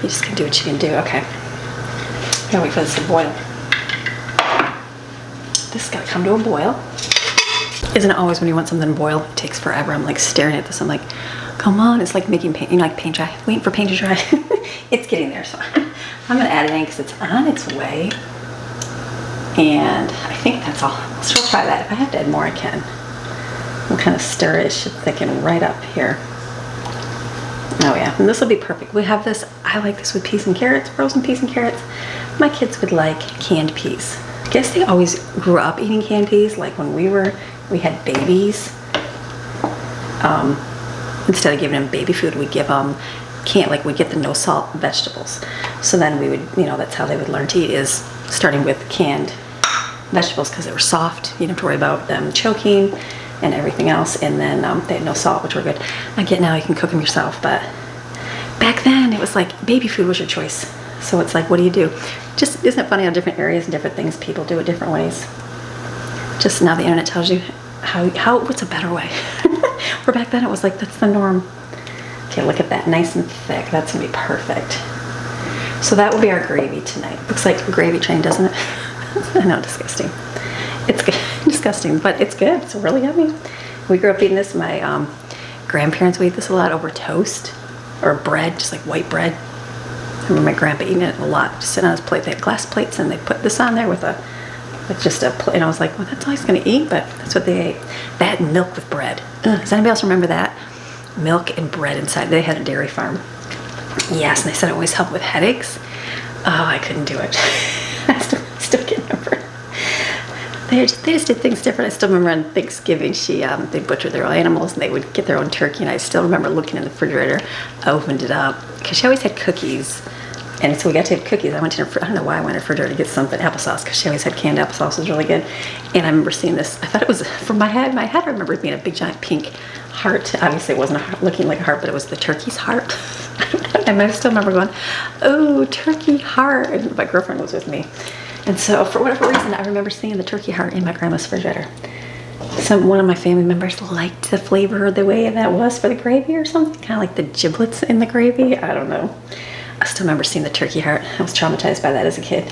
You just can do what you can do. Okay. Gotta wait for this to boil. This has got to come to a boil. Isn't it always when you want something to boil? It takes forever. I'm like staring at this. I'm like, come on. It's like making paint. You know, like paint dry. Waiting for paint to dry. It's getting there. So I'm going to add it in because it's on its way. And I think that's all. I'll still try that. If I have to add more, I can. We'll kind of stir it. It should thicken right up here. Oh yeah, and this will be perfect. We have this, I like this with peas and carrots, frozen peas and carrots. My kids would like canned peas. I guess they always grew up eating canned peas. Like when we had babies. Instead of giving them baby food, we'd give them we'd get the no salt vegetables. So then we would, that's how they would learn to eat, is starting with canned vegetables because they were soft. You don't have to worry about them choking and everything else. And then they had no salt, which were good. I get now you can cook them yourself, but back then it was like baby food was your choice. So it's like, what do you do? Just, isn't it funny how different areas and different things people do it different ways? Just now the internet tells you what's a better way. Where back then it was like, that's the norm. Okay, look at that, nice and thick. That's gonna be perfect. So that will be our gravy tonight. Looks like a gravy train, doesn't it? I know, disgusting. It's good, disgusting, but it's good. It's really yummy. We grew up eating this. My grandparents would eat this a lot over toast or bread, just like white bread. I remember my grandpa eating it a lot, just sitting on his plate. They had glass plates and they put this on there with just a plate. And I was like, well, that's all he's gonna eat, but that's what they ate. That and milk with bread. Ugh, does anybody else remember that? Milk and bread inside. They had a dairy farm. Yes, and they said it always helped with headaches. Oh, I couldn't do it. I still can't remember. They just did things different. I still remember on Thanksgiving, they butchered their own animals and they would get their own turkey. And I still remember looking in the refrigerator. I opened it up because she always had cookies. And so we got to have cookies. I don't know why I went to the refrigerator to get something, applesauce, because she always had canned applesauce. It was really good. And I remember seeing this. I thought it was, from my head, I remember it being a big giant pink heart. Obviously it wasn't looking like a heart, but it was the turkey's heart. And I still remember going, oh, turkey heart. And my girlfriend was with me. And so for whatever reason, I remember seeing the turkey heart in my grandma's refrigerator. One of my family members liked the flavor the way that was for the gravy or something. Kind of like the giblets in the gravy. I don't know. still remember seeing the turkey heart. I was traumatized by that as a kid.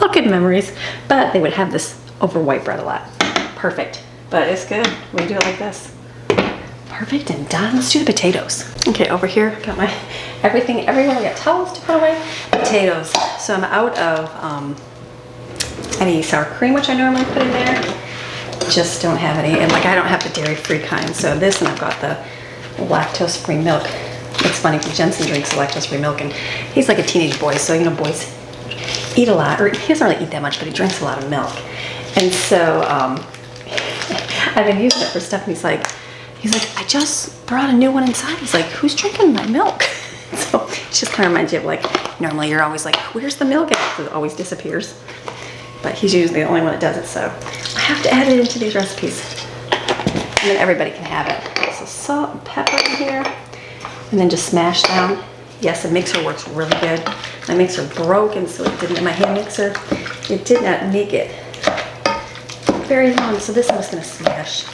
all good memories. But they would have this over white bread a lot. Perfect. But it's good. We do it like this. Perfect and done. Let's do the potatoes. Okay, over here, got my everything everywhere. We got towels to put away. Potatoes. So I'm out of any sour cream, which I normally put in there. Just don't have any. And like I don't have the dairy-free kind. So this, and I've got the lactose-free milk. It's funny because Jensen drinks lactose-free milk, and he's like a teenage boy. So, you know, boys eat a lot, or he doesn't really eat that much, but he drinks a lot of milk. And so I've been using it for stuff, and he's like, I just brought a new one inside. He's like, who's drinking my milk? So it just kind of reminds you of like, normally you're always like, where's the milk at? It always disappears. But he's usually the only one that does it, so I have to add it into these recipes. And then everybody can have it. So salt and pepper in here, and then just smash down. Yes, the mixer works really good. My mixer broke, and so it didn't, my hand mixer, it did not make it very long, so this I'm just gonna smash.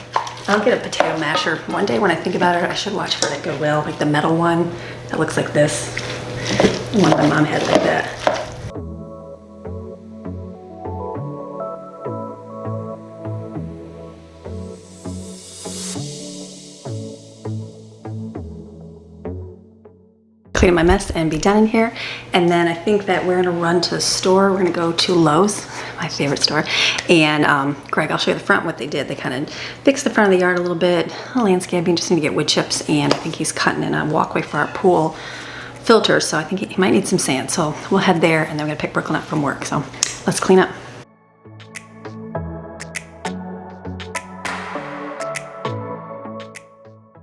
I'll get a potato masher. One day when I think about it, I should watch for it at Goodwill, like the metal one that looks like this. The one my mom had like that. Clean up my mess and be done in here. And then I think that we're gonna run to the store. We're gonna go to Lowe's, my favorite store. And Greg, I'll show you the front, what they did. They kind of fixed the front of the yard a little bit, landscaping, just need to get wood chips, and I think he's cutting in a walkway for our pool filter. So I think he might need some sand. So we'll head there, and then we're gonna pick Brooklyn up from work. So let's clean up.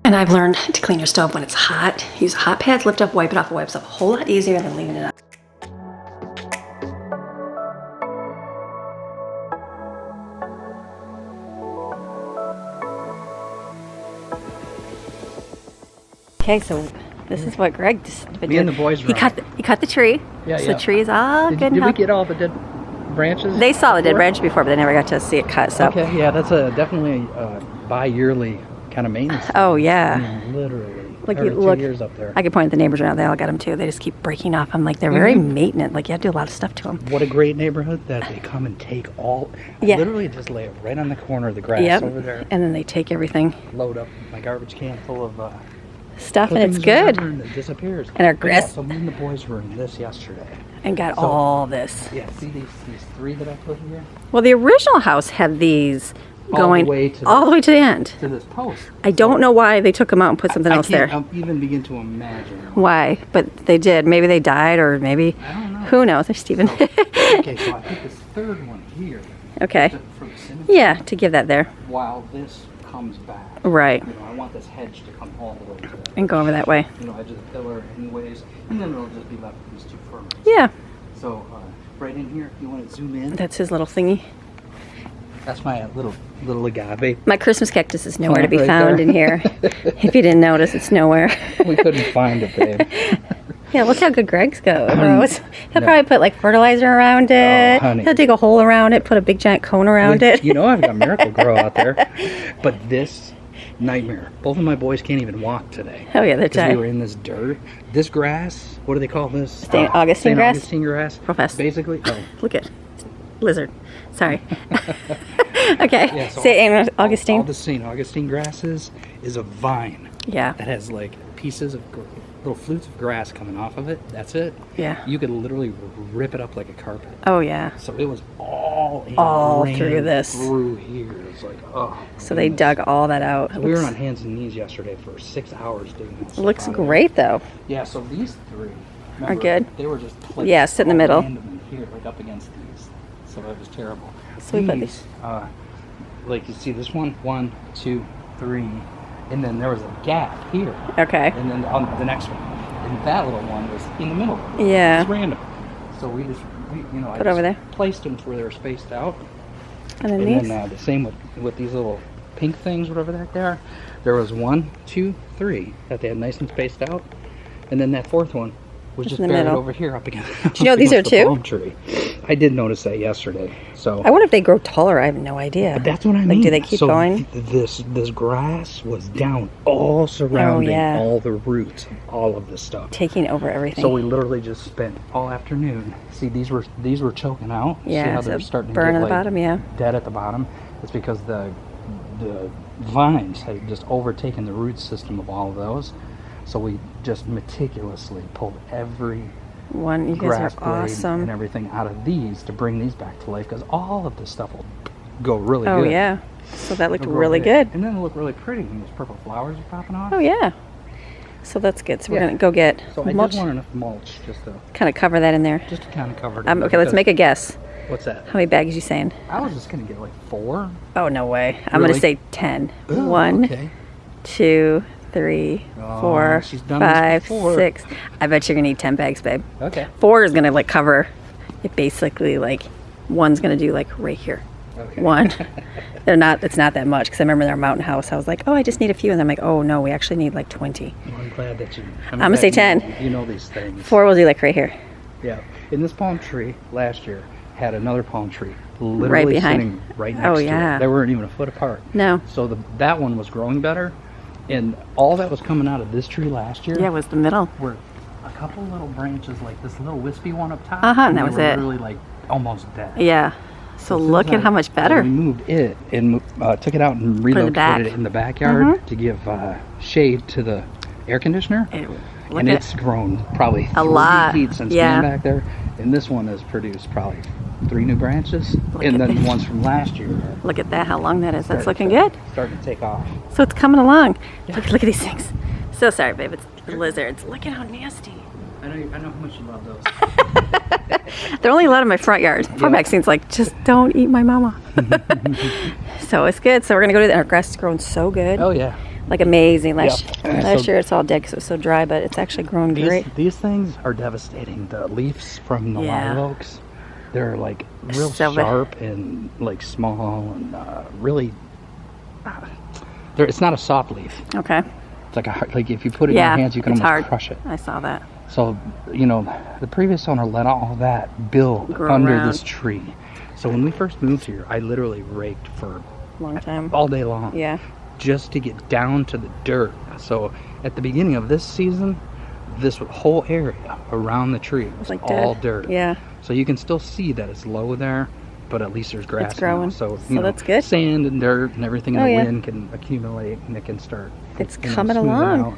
And I've learned to clean your stove when it's hot. Use hot pads, lift up, wipe it off. It wipes up a whole lot easier than leaving it up. Okay, so this is what Greg just did. Me and the boys he cut the tree. Yeah, so the tree is all good and Did we healthy. get all the dead branches? They saw the dead before? branch before, but they never got to see it cut. So. Okay, yeah, that's a definitely bi-yearly kind of maintenance. Oh yeah. I mean, literally. Like every you look, 2 years up there. I could point at the neighbors around. They all got them too. They just keep breaking off. I'm like, they're very maintenance. Like you have to do a lot of stuff to them. What a great neighborhood that they come and take all. Yeah. I literally just lay it right on the corner of the grass over there. And then they take everything. Load up my garbage can full of Stuff, and it's clippings or good. whatever, and it disappears. And our But yeah, grass. so me and the boys were in this yesterday. And got So- all this. Yeah, see these three that I put here? Well, the original house had these going all the way to the end. To this post. I don't know why they took them out and put something else there. I can't even begin to imagine. Why? But they did. Maybe they died, or maybe I don't know. who knows? There's Steven. Okay, so I put this third one here. Okay. For the cemetery. Yeah, to give that there. While this comes back. Right. You know, I want this hedge to come all the way to the And go over that way. edge of the pillar anyways, and then it'll just be left with these two ferns. Yeah. So right in here, if you want to zoom in, That's his little thingy. that's my little agave. My Christmas cactus is nowhere to be Right found there. in here. If you didn't notice, it's nowhere. We couldn't find it, babe. Yeah, look how good Greg's grows. He'll probably put like fertilizer around it. honey. He'll dig a hole around it, put a big giant cone around it. You know I've got Miracle Grow out there, but this nightmare. Both of my boys can't even walk today. Oh yeah, they're Because we tired. were in this dirt. This grass, what do they call this? Augustine St. grass? Augustine grass. Real fast. Basically. Oh. Look at lizard. Sorry. Okay. Yeah, so Say Augustine. All the St. Augustine grasses is a vine Yeah. that has like pieces of little flutes of grass coming off of it. That's it. Yeah. You could literally rip it up like a carpet. Oh yeah. So it was all All through ingrained this. through here. It's like, oh. So they dug all that out. It We were looks- on hands and knees yesterday for 6 hours digging that stuff Looks out of there. great though. Yeah, so these three Are good? They were just placed Yeah, sit in the all middle. random in here, like up against these. So that was terrible. So we put these. Like you see this one, 1, 2, 3, and then there was a gap here, Okay. and then on the next one, and that little one was in the middle. Yeah. It's random. So we I Put over there. placed them where they were spaced out. And then And these. then the same with these little pink things, whatever the heck they are. There was 1, 2, 3 that they had nice and spaced out, and then that fourth one was Just just in the buried middle. over here up against. Do you know these are against the two? palm tree. I did notice that yesterday. So I wonder if they grow taller. I have no idea. but that's what I Like, mean. do they keep so going? This grass was down all surrounding yeah. all the roots of all of this stuff. Taking over everything. So we literally just spent all afternoon. See, these were choking out. See yeah, how so they're starting burn to at get the bottom, yeah. dead at the bottom. It's because the vines had just overtaken the root system of all of those. So we just meticulously pulled every One, you guys grass are blade awesome. and everything out of these to bring these back to life, because all of this stuff will go really Oh good. yeah. So that looked It'll grow really big. good. And then it'll look really pretty when those purple flowers are popping off. Oh yeah. So that's good. So we're Yeah. gonna go get So I mulch. just want enough mulch just to Kind of cover that in there. kind of cover it. Okay, let's make a guess. What's that? How many bags you saying? I was just gonna get like 4. Oh no way. I'm Really? gonna say 10. Ooh, 1, okay. 2, 3, Oh, 4, she's done this 5, before. 6. I bet you're gonna need 10 bags, babe. Okay. 4 is gonna like cover it basically. Like one's gonna do like right here. Okay. 1. It's not that much, because I remember in our mountain house I was like, oh, I just need a few, and I'm like, oh no, we actually need like 20. Well, I'm glad that I'm gonna say 10. You know these things. 4 will do like right here. Yeah. And this palm tree last year had another palm tree literally Right behind. sitting right next Oh, to yeah. it. They weren't even a foot apart. No. So that one was growing better, and all that was coming out of this tree last year Yeah, it was the middle. were a couple little branches, like this little wispy one up top. And that they was were it. literally like almost dead. Yeah. So As soon look as at how much better. We moved it and took it out and it in the relocated back. it in the backyard to give shade to the air conditioner. Look And at it's grown probably A 3 lot. feet since Yeah. being back there. And this one has produced probably 3 new branches. Look and at then the that. ones from last year. Look at that, how long that is. That's starting looking to- good. Starting to take off. So it's coming along. Look at these things. So sorry, babe. It's lizards. Look at how nasty. I know how much you love those. They're only allowed in my front yard. Poor Yeah. Maxine's like, just don't eat my mama. So it's good. So we're gonna go to that. Our grass is growing so good. Oh yeah. Like amazing. Last So- year it's all dead because it was so dry, but it's actually growing great. These things are devastating. The leaves from the Yeah. live oaks, they're like real So bad. sharp and like small and really. It's not a soft leaf. Okay. It's like like if you put it in Yeah, your hands, you can it's almost hard. crush it. I saw that. So, the previous owner let all that build Grow under around. this tree. So when we first moved here, I literally raked for Long time. all day long. Yeah. Just to get down to the dirt. So at the beginning of this season, this whole area around the tree was like all dead. dirt. Yeah. So you can still see that it's low there, but at least there's grass It's growing. now. So, So that's good. Sand and dirt and everything in Oh, the yeah. wind can accumulate and it can start. It's you know, coming smoothing along. out.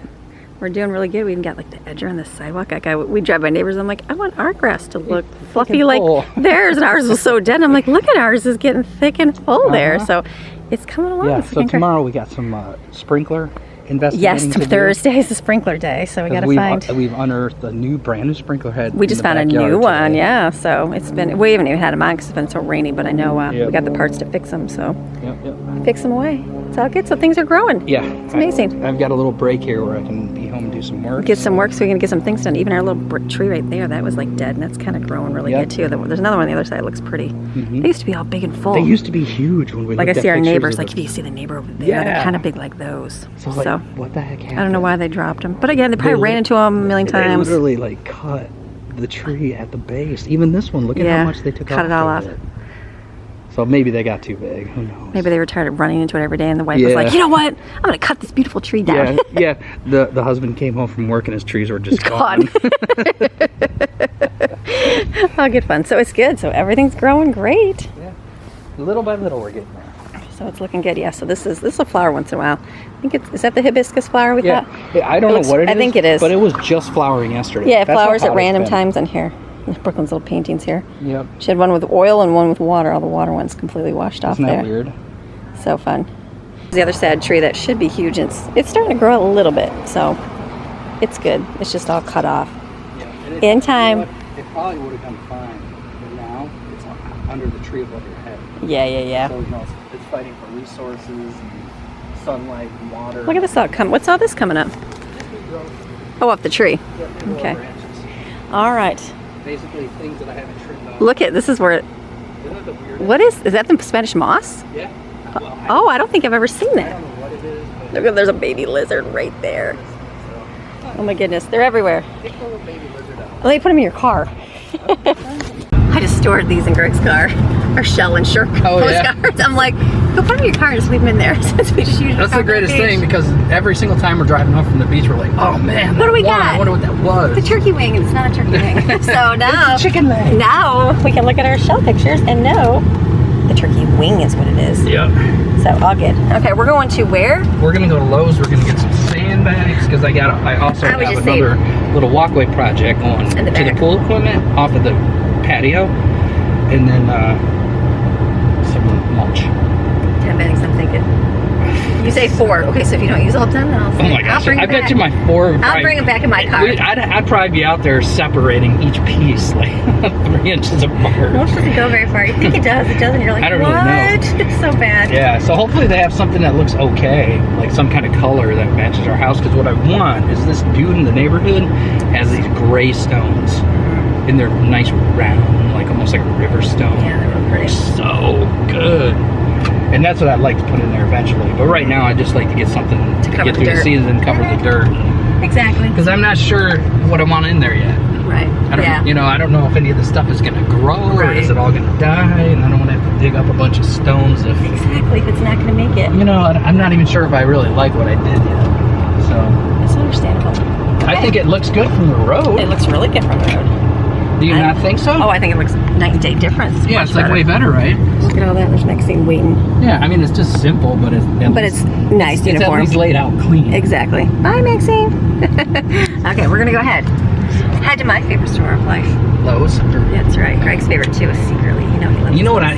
We're doing really good. We even got like the edger on the sidewalk. Like we drive by neighbors. I'm like, I want our grass to look fluffy like full. theirs, and ours was so dead. I'm like, look at ours is getting thick and full there. So it's coming along. Yeah, It's so looking great. tomorrow we got some sprinkler investigating Yes, to do. Thursday is the sprinkler day, so we 'Cause got to we've, find. We've unearthed a brand new sprinkler head. We in just the found a backyard new one, today. yeah. So it's been. We haven't even had them on because it's been so rainy. But I know we Yep. got the parts to fix them. So Yep. fix them away. It's all good. So things are growing. Yeah. It's amazing. I've got a little break here where I can be home and do some work. Get some work so we can get some things done. Even our little brick tree right there, that was like dead, and that's kind of growing really Yep. good too. There's another one on the other side that looks pretty. Mhm. They used to be all big and full. They used to be huge when we like I looked see at our pictures neighbors. of Like them. if you see the neighbor over there, they're Yeah. kind of big like those. So, like, what the heck happened? I don't know why they dropped them, but again, they probably ran into them a million They times. literally like cut the tree at the base. Even this one, look at Yeah, how much they took cut off. it all of off. it. So maybe they got too big. Who knows? Maybe they were tired of running into it every day, and the wife was Yeah. like, "You know what? I'm gonna cut this beautiful tree down." Yeah, yeah. The husband came home from work and his trees were just gone. Oh, good fun. So it's good. So everything's growing great. Yeah. Little by little, we're getting there. So it's looking good. Yeah. So this is a flower once in a while. I think is that the hibiscus flower we Yeah. thought? Yeah, I don't It know looks- what it is. I think it is. But it was just flowering yesterday. Yeah, it That's how flowers at hot it's random been. times in here. Brooklyn's little paintings here. Yep. She had one with oil and one with water. All the water ones completely washed off Isn't there. that weird? So fun. The other sad tree that should be huge. It's starting to grow a little bit, so it's good. It's just all cut off. Yeah. In And you know time. what? It probably would have done fine, but now it's under the tree above your head. Yeah. So it's fighting for resources and sunlight and water. Look at this all come. What's all this coming up? Oh, off the tree. Okay. Branches. All right. Basically things that I haven't trimmed off. Look at this is where. Isn't that the weirdest? What is that? The Spanish moss? Yeah. Well, Oh, I don't think I've ever seen I that. don't know what it is, but Look, there's a baby lizard right there. so. Oh my goodness, they're everywhere. Take the little baby lizard out. Well, they put them in your car. I just stored these in Greg's car. Our shell and shirk postcards. I'm like, go put them in your car and just leave them in there since we just use That's the greatest thing because every single time we're driving up from the beach, we're like, oh man, what do we got? I wonder what that was. The turkey wing, and it's not a turkey wing. So now, it's a chicken leg. Now we can look at our shell pictures and know the turkey wing is what it is. Yep. So all good. Okay, we're going to where? We're gonna go to Lowe's. We're gonna get some sandbags because I also have another little walkway project going to the pool equipment off of the patio, and then some mulch. 10 bags, I'm thinking. You say 4. Okay, so if you don't use all 10, then I'll say, oh my gosh, I bet you my 4. I'll bring them back in my car. I'd probably be out there separating each piece like 3 inches apart. Mulch doesn't go very far. You think it does, and you're like, I don't what? Really know. It's so bad. Yeah, so hopefully they have something that looks okay, like some kind of color that matches our house, because what I want is this dude in the neighborhood has these gray stones, and they're nice round, like almost like a river stone. Yeah, they're real pretty. So good. And that's what I'd like to put in there eventually. But right now, I just like to get something to get through the season and cover the dirt. Exactly. Because I'm not sure what I want in there yet. Right. I don't know if any of the stuff is going to grow or is it all going to die, and I don't want to have to dig up a bunch of stones if it's not going to make it. I'm not even sure if I really like what I did yet. So it's understandable. Okay. I think it looks good from the road. It looks really good from the road. Do you not think so? Oh, I think it looks night and day difference. Yeah, it's like way better, right? Look at all that. There's Maxine waiting. Yeah, I mean, it's just simple, but it's nice, uniform. It's at least laid out clean. Exactly. Bye, Maxine. Okay, we're gonna go ahead. Head to my favorite store of life. Lowe's. That's right. Greg's favorite too is secretly. He loves. You know what I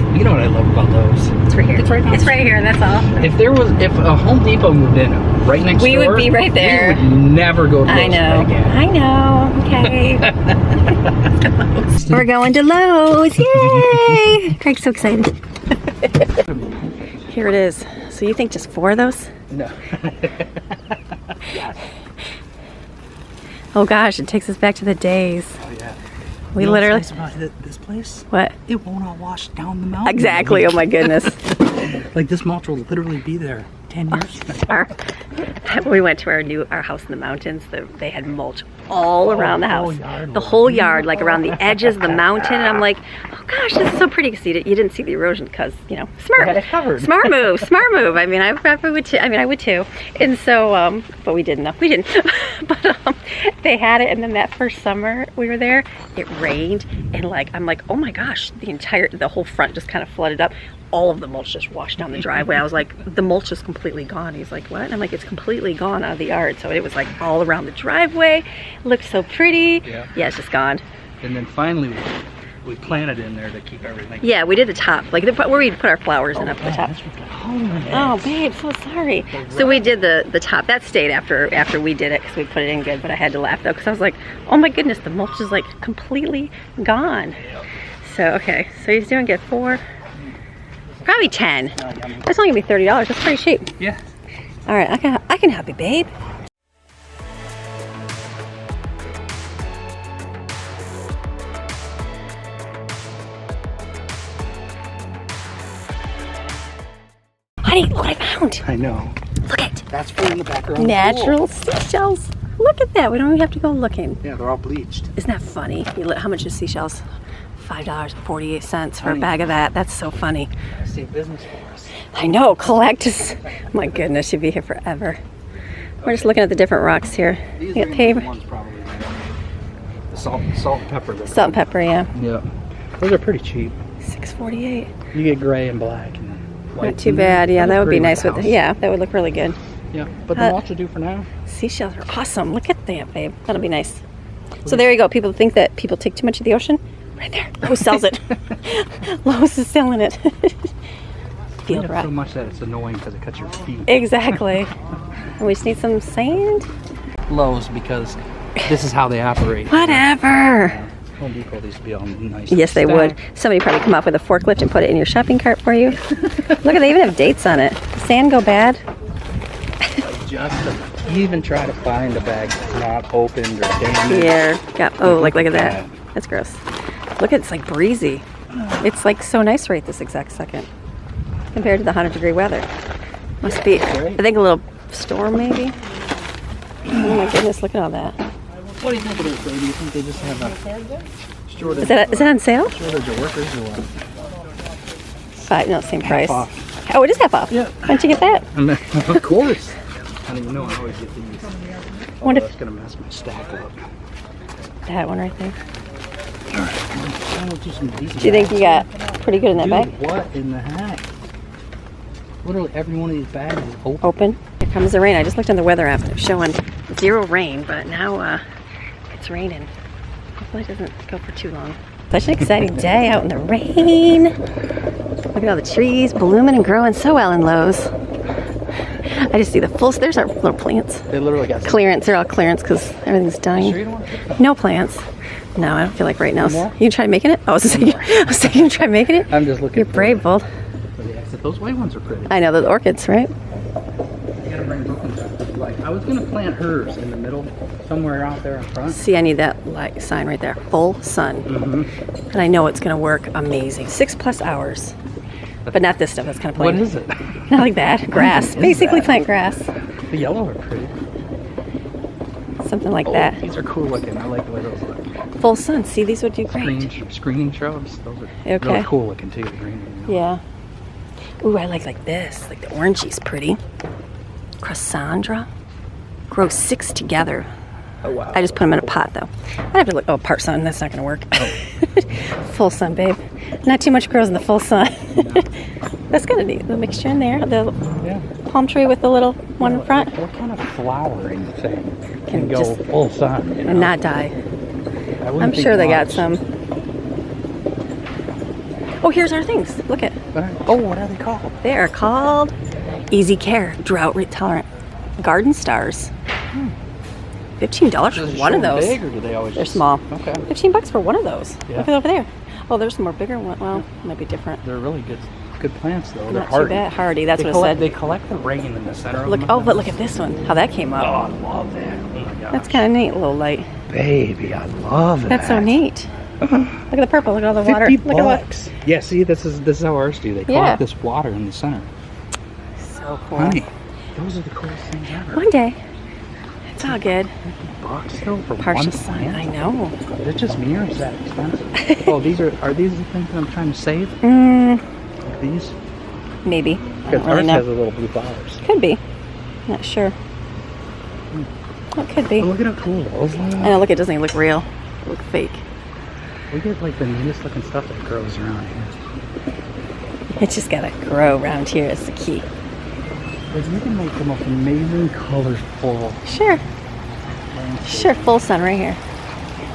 love about Lowe's? It's right here. It's right here. It's right here. That's all. If a Home Depot moved in right next door, we would be right there. We would never go to Lowe's. I know. Okay. We're going to Lowe's. Yay! Greg's so excited. Here it is. So you think just 4 of those? No. Oh gosh, it takes us back to the days. Oh yeah. We literally. What's nice about this place? What? It won't all wash down the mountain. Exactly. Oh my goodness. Like this mulch will literally be there 10 years from now. We went to our house in the mountains. They had mulch all around the house. The whole yard, like around the edges of the mountain. And I'm like, oh gosh, this is so pretty. You didn't see the erosion because, smart move. I mean, I probably would too. I would too. And so, but we didn't. But they had it. And then that first summer we were there, it rained. And I'm like, oh my gosh, the whole front just kind of flooded up. All of the mulch just washed down the driveway. I was like, the mulch is completely gone. He's like, what? And I'm like, it's completely gone out of the yard. So it was like all around the driveway. It looked so pretty. Yeah, it's just gone. And then finally we planted in there to keep everything. Yeah, we did the top, like where we put our flowers in up the top. Oh, babe, so sorry. So we did the top. That stayed after we did it because we put it in good. But I had to laugh though because I was like, oh my goodness, the mulch is like completely gone. So okay, so he's doing good. 4. Probably 10. That's only gonna be $30. That's pretty cheap. Yeah. All right, I can help you, babe. Honey, look what I found. I know. Look it. That's for in the background. Natural seashells. Look at that. We don't even have to go looking. Yeah, they're all bleached. Isn't that funny? How much is seashells? $5.48 for a bag of that. That's so funny. That's the business for us. I know, collect us. My goodness, you'd be here forever. We're just looking at the different rocks here. These you got paper. ones probably. The salt and pepper. Salt and pepper, yeah. Yeah. Those are pretty cheap. $6.48. You get gray and black and white. Not too bad. Yeah, that would be nice with. Yeah, that would look really good. Yeah, but the mulch will do for now. Seashells are awesome. Look at that, babe. That'll be nice. So there you go. People think that people take too much of the ocean. Right there. Lowe's sells it. Lowe's is selling it. Field rat. So much that it's annoying because it cuts your feet. Exactly. And we just need some sand. Lowe's because this is how they operate. Whatever. Home Depot used to be all nice. Yes, they would. Somebody probably come up with a forklift and put it in your shopping cart for you. Look at, they even have dates on it. Does sand go bad? You even try to find a bag that's not opened or damaged. Yeah. Look at that. That's gross. Look, it's like breezy. It's like so nice right this exact second compared to the 100-degree weather. Must be, I think, a little storm maybe. Oh my goodness, look at all that. What do you think it is, baby? Do you think they just have a Shortage. Is that on sale? Shortage of workers or what? No, same price. Off. Oh, it is half off. Yeah. Why'd you get that? Of course. I don't even know I always get these. What if That's gonna mess my stack up. that one right there? Do Do you think you got pretty good in that bag? What in the heck? Literally every one of these bags is open. Open. Here comes the rain. I just looked on the weather app. It's showing 0 rain, but now it's raining. Hopefully it doesn't go for too long. Such an exciting day out in the rain. Look at all the trees blooming and growing so well in Lowe's. I just see the full, there's our little plants. They literally got Clearance, they're all clearance because everything's dying. Sure you don't want to pick them? No plants. No, I don't feel like right now. More? You try making it? I was saying you try making it? I'm just looking. You're brave, bold. For the exit. Those white ones are pretty. I know, the orchids, right? You gotta bring Brooklyn back. Like, I was gonna plant hers in the middle, somewhere out there in front. See, I need that light sign right there. Full sun. And I know it's going to work amazing. 6+ hours. But not this stuff. That's kind of plain. What is it? Not like that. Grass. is Basically that? plant grass. The yellow are pretty. Something like Oh, that. these are cool looking. I like the way those look. Full sun. See, these would do great. Screening shrubs. Those are Okay. really cool looking too. Green. Yeah. Ooh, I like this. Like the orangey's pretty. Cassandra. Grow 6 together. Oh wow. I just put them in a pot though. I'd have to look. Oh, part sun. That's not going to work. Full sun, babe. Not too much grows in the full sun. That's kind of neat. The mixture in there. The palm tree with the little one in front. What kind of flowering thing Can can go just- full sun? You know? And not die. I wouldn't I'm think sure they got much. some. Oh, here's our things. Look at. Oh, what are they called? They are called Easy Care Drought Tolerant Garden Stars. $15 for one of those. Big, or do they always They're just- small. Okay. $15 for one of those. Yeah. Look at over there. Oh, there's some more bigger one. Well, might be different. They're really good plants though. They're Not too hardy. bad. Hardy. That's They what it collect, said. They collect the rain in the center. Look. of them. Oh, but look at this one. How that came Oh, up. I love that. Oh my gosh. That's kind of neat. Little light. Baby, I love that. That's so neat. Look at the purple. Look at all the water. 50 Look at what. bucks. Yeah, see, this is how ours do. They collect Yeah. this water in the center. So cool. Honey, those are the coolest things ever. One day. It's all good. $50 though for Partial one sun. plant? I know. Is it just me or is that expensive? Oh, are these the things that I'm trying to save? Like these? Maybe. I Because don't really ours know. has the little blue flowers. Could be. Not sure. It could be. Oh, look at how cool those look. I know, look, it doesn't even look real. It look fake. We get like the neatest looking stuff that grows around here. It's just gotta grow around here is the key. Like you can make the most amazing colorful Sure. plants. Sure, full sun right here.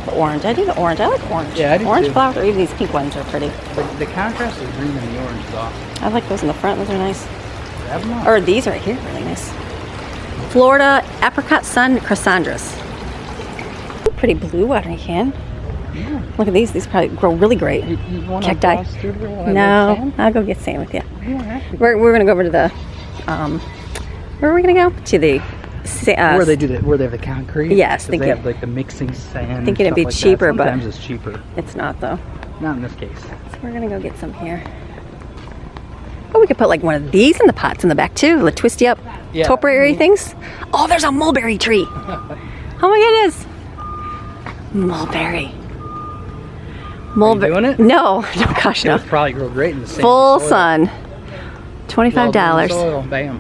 The orange. I do the orange. I like orange. Yeah, I do Orange too. flowers, or even these pink ones are pretty. The contrast of green and the orange is awesome. I like those in the front. Those are nice. Grab them up. Or these right here, really nice. Florida Apricot Sun Cassandras. Pretty blue watering can. Yeah. Look at these. These probably grow really great. You want Cacti. No, I'll go get Sam with you. We're gonna go over to the where are we gonna go? To the where they have the concrete. Yes, 'Cause think they it- have like the mixing sand. thinking it'd and be stuff like cheaper, that. but- Sometimes it's cheaper. It's not though. Not in this case. So we're gonna go get some here. Oh, we could put like one of these in the pots in the back too, the twisty up Yeah. topiary things. Oh, there's a mulberry tree. Oh my goodness. Mulberry. doing it? No, no, gosh, It no. would probably grow great in the same Full soil. sun. $25. Soil, bam.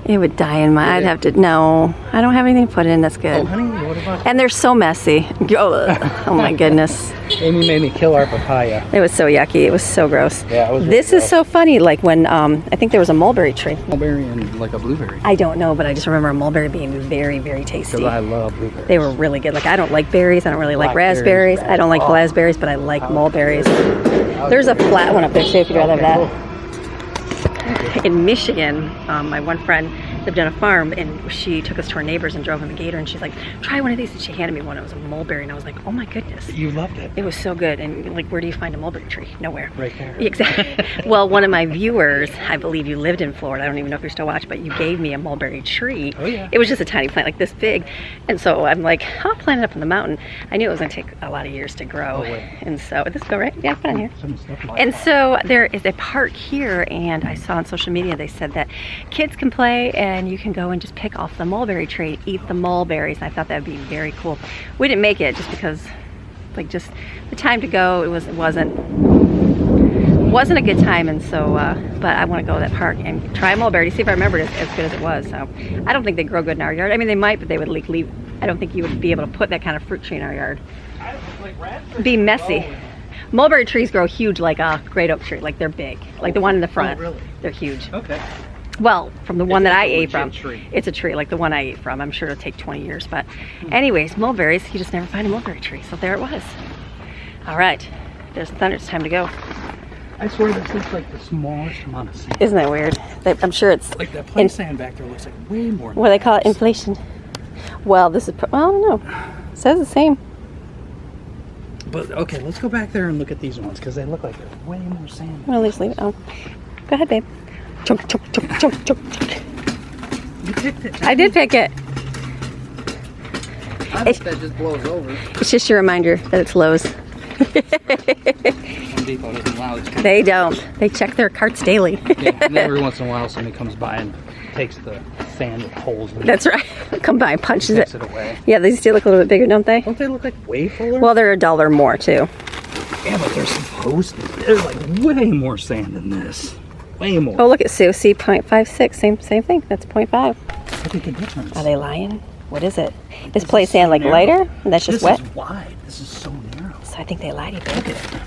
It would die in my. I'd Would it? have to. No, I don't have anything to put in. That's Oh, good. honey, what about? And they're so messy. Oh my goodness. Amy made me kill our papaya. It was so yucky. It was so gross. Yeah, it was really This is gross. so funny. Like when I think there was a mulberry tree. Mulberry and like a blueberry. I don't know, but I just remember a mulberry being very, very tasty. Because I love blueberries. They were really good. Like I don't like berries. I don't really like Blackberries, raspberries. I don't like oh. raspberries, but I like mulberries. There's a flat one up there too if you'd rather have that. In Michigan, my one friend lived on a farm and she took us to our neighbors and drove in the gator and she's like, try one of these, and she handed me one. It was a mulberry and I was like, oh my goodness. You loved it. It was so good. And like, where do you find a mulberry tree? Nowhere. Right there. Exactly. Well, one of my viewers, I believe you lived in Florida. I don't even know if you're still watching, but you gave me a mulberry tree. Oh, yeah. It was just a tiny plant like this big. And so I'm like, I'll plant it up in the mountain. I knew it was going to take a lot of years to grow. Oh, wait. And so, this go right? Yeah, put it on here. Some stuff like And that. so there is a park here, and I saw on social media they said that kids can play and you can go and just pick off the mulberry tree, eat the mulberries. And I thought that would be very cool. We didn't make it just because like just the time to go. It wasn't a good time, and so but I want to go to that park and try mulberry to see if I remember it as good as it was. So I don't think they grow good in our yard. I mean, they might, but they would leave. I don't think you would be able to put that kind of fruit tree in our yard. Be messy. Mulberry trees grow huge like a great oak tree, like they're big, like the one in the front. Oh, really? They're huge. Okay. Well, from the one that I ate from, tree. it's a tree like the one I ate from. I'm sure it'll take 20 years, but anyways, mulberries, you just never find a mulberry tree. So there it was. All right, there's the thunder. It's time to go. I swear this looks like the smallest amount of sand. Isn't that weird? I'm sure it's Like that play sand back there looks like way more. What do they call it? Inflation. Well, this is, well, I don't know. It says the same. But okay, let's go back there and look at these ones because they look like they're way more sand. Well, at least leave it. Oh, go ahead, babe. Chunk, chunk, chunk, chunk, chunk, chunk. You picked it. I did pick it. I bet that just blows over. It's just your reminder that it's Lowe's. Home Depot doesn't allow this kind of They don't. They check their carts daily. yeah, and then every once in a while somebody comes by and takes the sand with holes in it. That's right. Come by and punches Takes it. it away. Yeah, these do look a little bit bigger, don't they? Don't they look like way fuller? Well, they're $1 more too. yeah, but they're supposed to. There's like way more sand than this. Way more. Oh, look at Sue. See, 0.56. Same thing. That's 0.5. Look at the difference. Are they lying? What is it? This play sand like narrow. lighter? And that's just This wet? is wide. This is so narrow. So I think they lied to you, Look babe. at it.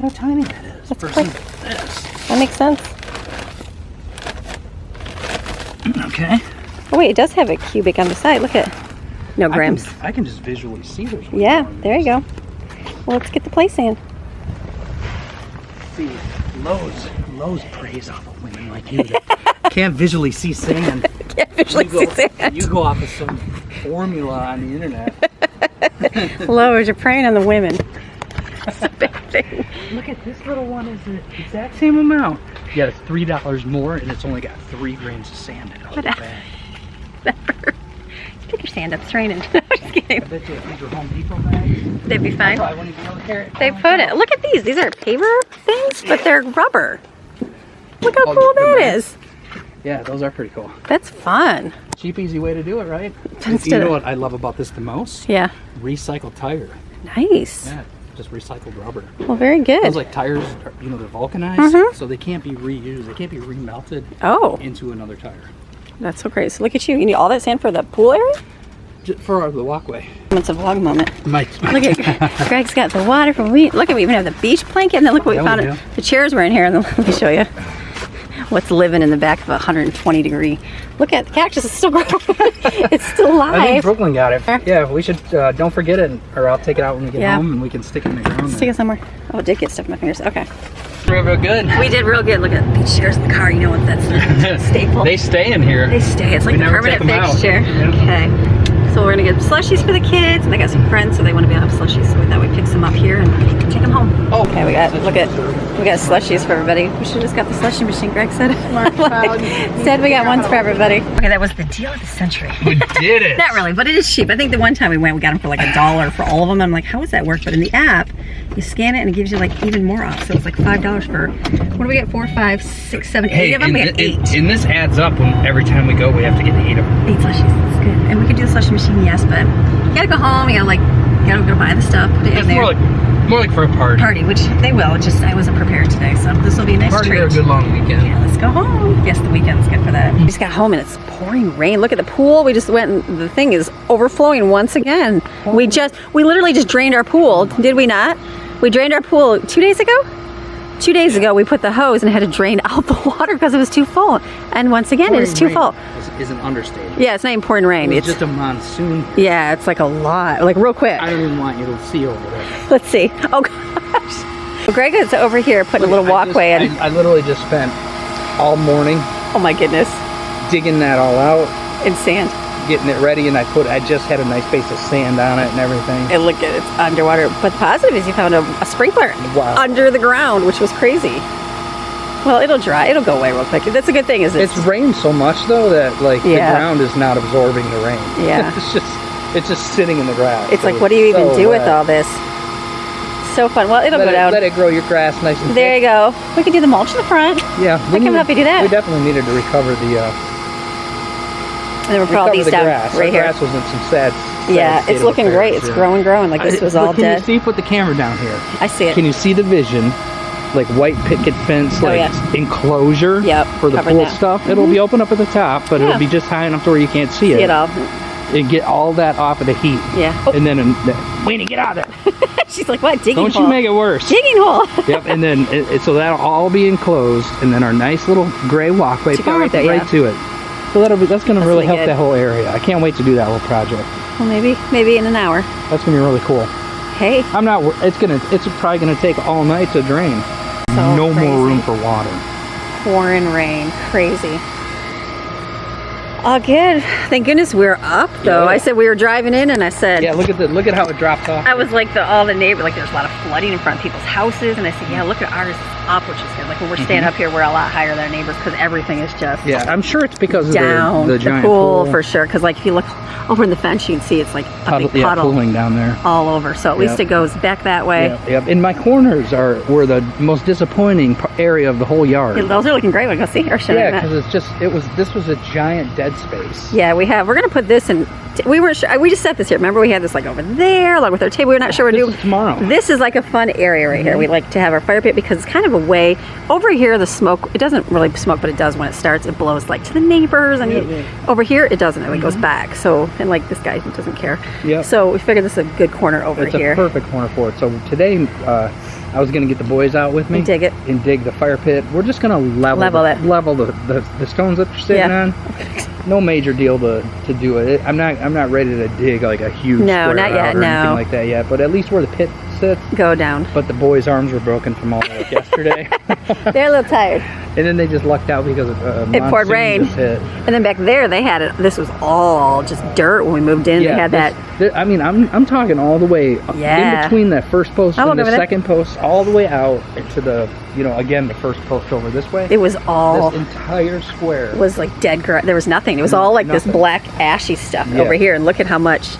Look how tiny that is That's versus quick. this. That makes sense. Okay. Oh wait, it does have a cubic on the side. Look at no grams. I can just visually see there's one Yeah, on there you this. go. Well, let's get the play sand. See, Lowe's preys off of women like you that can't visually see sand. Can't visually you go, see sand. You go off of some formula on the internet. Lowers, you're preying on the women. That's a big thing. Look at this little one. Is the exact same amount. Yeah, it's $3 more, and it's only got 3 grains of sand in it. Whatever. Pick your sand up. It's raining. No, I'm just kidding. I bet you if these were Home Depot bags, They'd be fine. I wouldn't be able to carry it. They put it. Look at these. These are paver things, but they're rubber. Look how Oh, cool the that mags. is. Yeah, those are pretty cool. That's fun. Cheap, easy way to do it, right? Instead You know of- what I love about this the most? Yeah. Recycled tire. Nice. Yeah, just recycled rubber. Well, very good. Those like tires, they're vulcanized, Mhm. so they can't be reused. They can't be remelted Oh, into another tire. that's so great. So look at you. You need all that sand for the pool area? Just for the walkway. It's a vlog moment. Mike. Look at Greg's got the water from we. Look at we even have the beach blanket, and then look what we Yeah, found. we do. The chairs were in here, and then let me show you what's living in the back of a 120 degree. Look at the cactus is still growing. It's still I think alive. Brooklyn got it. Yeah, we should, don't forget it, or I'll take it out when we get Yeah. home and we can stick it in the ground. Stick it somewhere. Oh, it did get stuck in my fingers. Okay. Real good. We did real good. Look at these chairs in the car. You know what that's a staple. They stay in here. They stay. It's like We the never take permanent them out. fixture. Yeah. Okay. So we're gonna get slushies for the kids, and I got some friends, so they want to be out of slushies. So we thought we'd pick some up here and take them home. Oh, Okay, we got slushies for everybody. We should have just got the slushie machine. Greg said. Said we got ones for everybody. Okay, that was the deal of the century. We did it. Not really, but it is cheap. I think the one time we went, we got them for like $1 for all of them. I'm like, how does that work? But in the app, you scan it and it gives you like even more off. So it's like $5 for, what do we get? 4, 5, 6, 7, 8 of them? We got 8. And this adds up when every time we go, we have to get 8 of them. 8 slushies, that's good. And we could do the slushie machine, yes, but you gotta go home, you gotta go buy the stuff, put it in It's there. more like for a party. Which they will, it's just I wasn't prepared today, so this will be a nice Party treat. or a good long weekend. Yeah, let's go home. Yes, the weekend's good for that. We just got home and it's pouring rain. Look at the pool. We just went and the thing is overflowing once again. We literally just drained our pool, did we not? We drained our pool 2 days ago? 2 days ago, we put the hose and had to drain out the water because it was too full. And once again, it is too full. Is an understatement. Yeah, it's not even pouring rain. It's just a monsoon. Yeah, it's like a lot. Like real quick. I don't even want you to see over there. Let's see. Oh gosh. Greg is over here putting a little walkway in. I literally just spent all morning Oh my goodness. digging that all out, In sand. getting it ready, and I just had a nice base of sand on it and everything. And look at it, it's underwater. But the positive is you found a sprinkler Wow. under the ground, which was crazy. Well, it'll dry. It'll go away real quick. That's a good thing, is it? It's rained so much though that like Yeah. the ground is not absorbing the rain. Yeah. it's just sitting in the grass. It's like, So what do you even so do with wet. all this? So fun. Well, it'll Let go down. Let it grow your grass nice and There thick. you go. We could do the mulch in the front. Yeah, I can help you do that. We definitely needed to recover the And then we'll put all these down grass. right Our here. grass was in some sad Yeah, state it's of looking great. affairs, It's growing. Like this was all Can dead. you see? Put the camera down here. I see it. Can you see the vision? Like white picket fence, like enclosure for the pool stuff. It'll be open up at the top, but it'll be just high enough to where you can't see it. See it all. And get all that off of the heat. Yeah. Oh. And then, Weenie, get out of there. She's like, what? Digging Don't hole? you make it worse. Digging hole. Yep, and then, so that'll all be enclosed, and then our nice little gray walkway To go right there, to it. So that's going to really help good. that whole area. I can't wait to do that whole project. Well, maybe in an hour. That's going to be really cool. Hey. It's probably going to take all night to drain. So no crazy. more room for water. Pouring rain. Crazy. All good. Thank goodness we're up though. Yeah. I said we were driving in and I said, Yeah, look at how it drops off. I was like all the neighbors, like there's a lot of flooding in front of people's houses, and I said, yeah, look at ours, it's up, which is good. Like when we're standing up here, we're a lot higher than our neighbors because everything is just I'm sure it's because down. of the giant pool for sure. Because like if you look over in the fence, you can see it's like a big puddle pooling down there all over. So at least it goes back that way. Yep. And my corners were the most disappointing area of the whole yard. Yeah, those are looking great. We go see or should because this was a giant dead space. Yeah, we're gonna put this in. We weren't sure. We just set this here. Remember, we had this like over there, along with our table. We're not sure we're doing tomorrow. This is like a fun area right here. We like to have our fire pit because it's kind of a way over here. The smoke, it doesn't really smoke, but it does when it starts. It blows like to the neighbors, and over here it doesn't. It goes back. So and like this guy doesn't care. Yeah. So we figured this is a good corner over here. It's a perfect corner for it. So today, I was gonna get the boys out with me and dig it and dig the fire pit. We're just gonna level the stones that they're sitting on. No major deal to do it. I'm not ready to dig like a huge square not yet, out or anything like that yet. But at least where the pit sits, go down. But the boys' arms were broken from all that yesterday. They're a little tired. And then they just lucked out because it poured rain. And then back there they had it. This was all just dirt when we moved in. They had I mean, I'm talking all the way in between that first post and the second post, all the way out into the again the first post over this way. It was all this entire square was like dead grass. There was nothing. It was all like this black ashy stuff over here. And look at how much.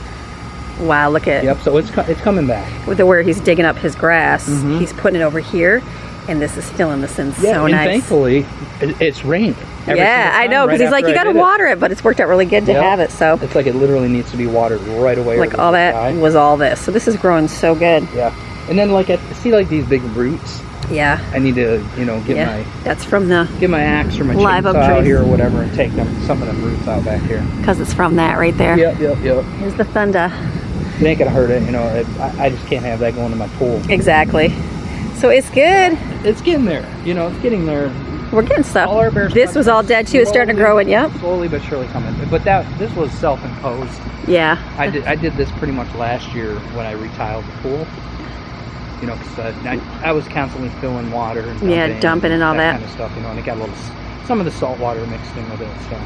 Wow, look at. Yep. So it's coming back. With where he's digging up his grass, he's putting it over here, and this is filling this in so and nice. Thankfully, it's rained. I know, because he's like, you got to water it, but it's worked out really good to have it. So it's like it literally needs to be watered right away. Like all that was all this. So this is growing so good. Yeah, and then like see like these big roots. Yeah. I need to get my that's from the get my axe or my chainsaw out here or whatever and take some of them roots out back here. Because it's from that right there. Yep. Here's the thunder. It ain't gonna hurt it, I just can't have that going to my pool. Exactly. So it's good. It's getting there. It's getting there. We're getting stuff. All our bears. This was all dead too. It's starting to grow, and slowly but surely coming. But this was self-imposed. Yeah. I did this pretty much last year when I retiled the pool. Because I was constantly filling water and dumping and all that kind of stuff. And it got some of the salt water mixed in with it. So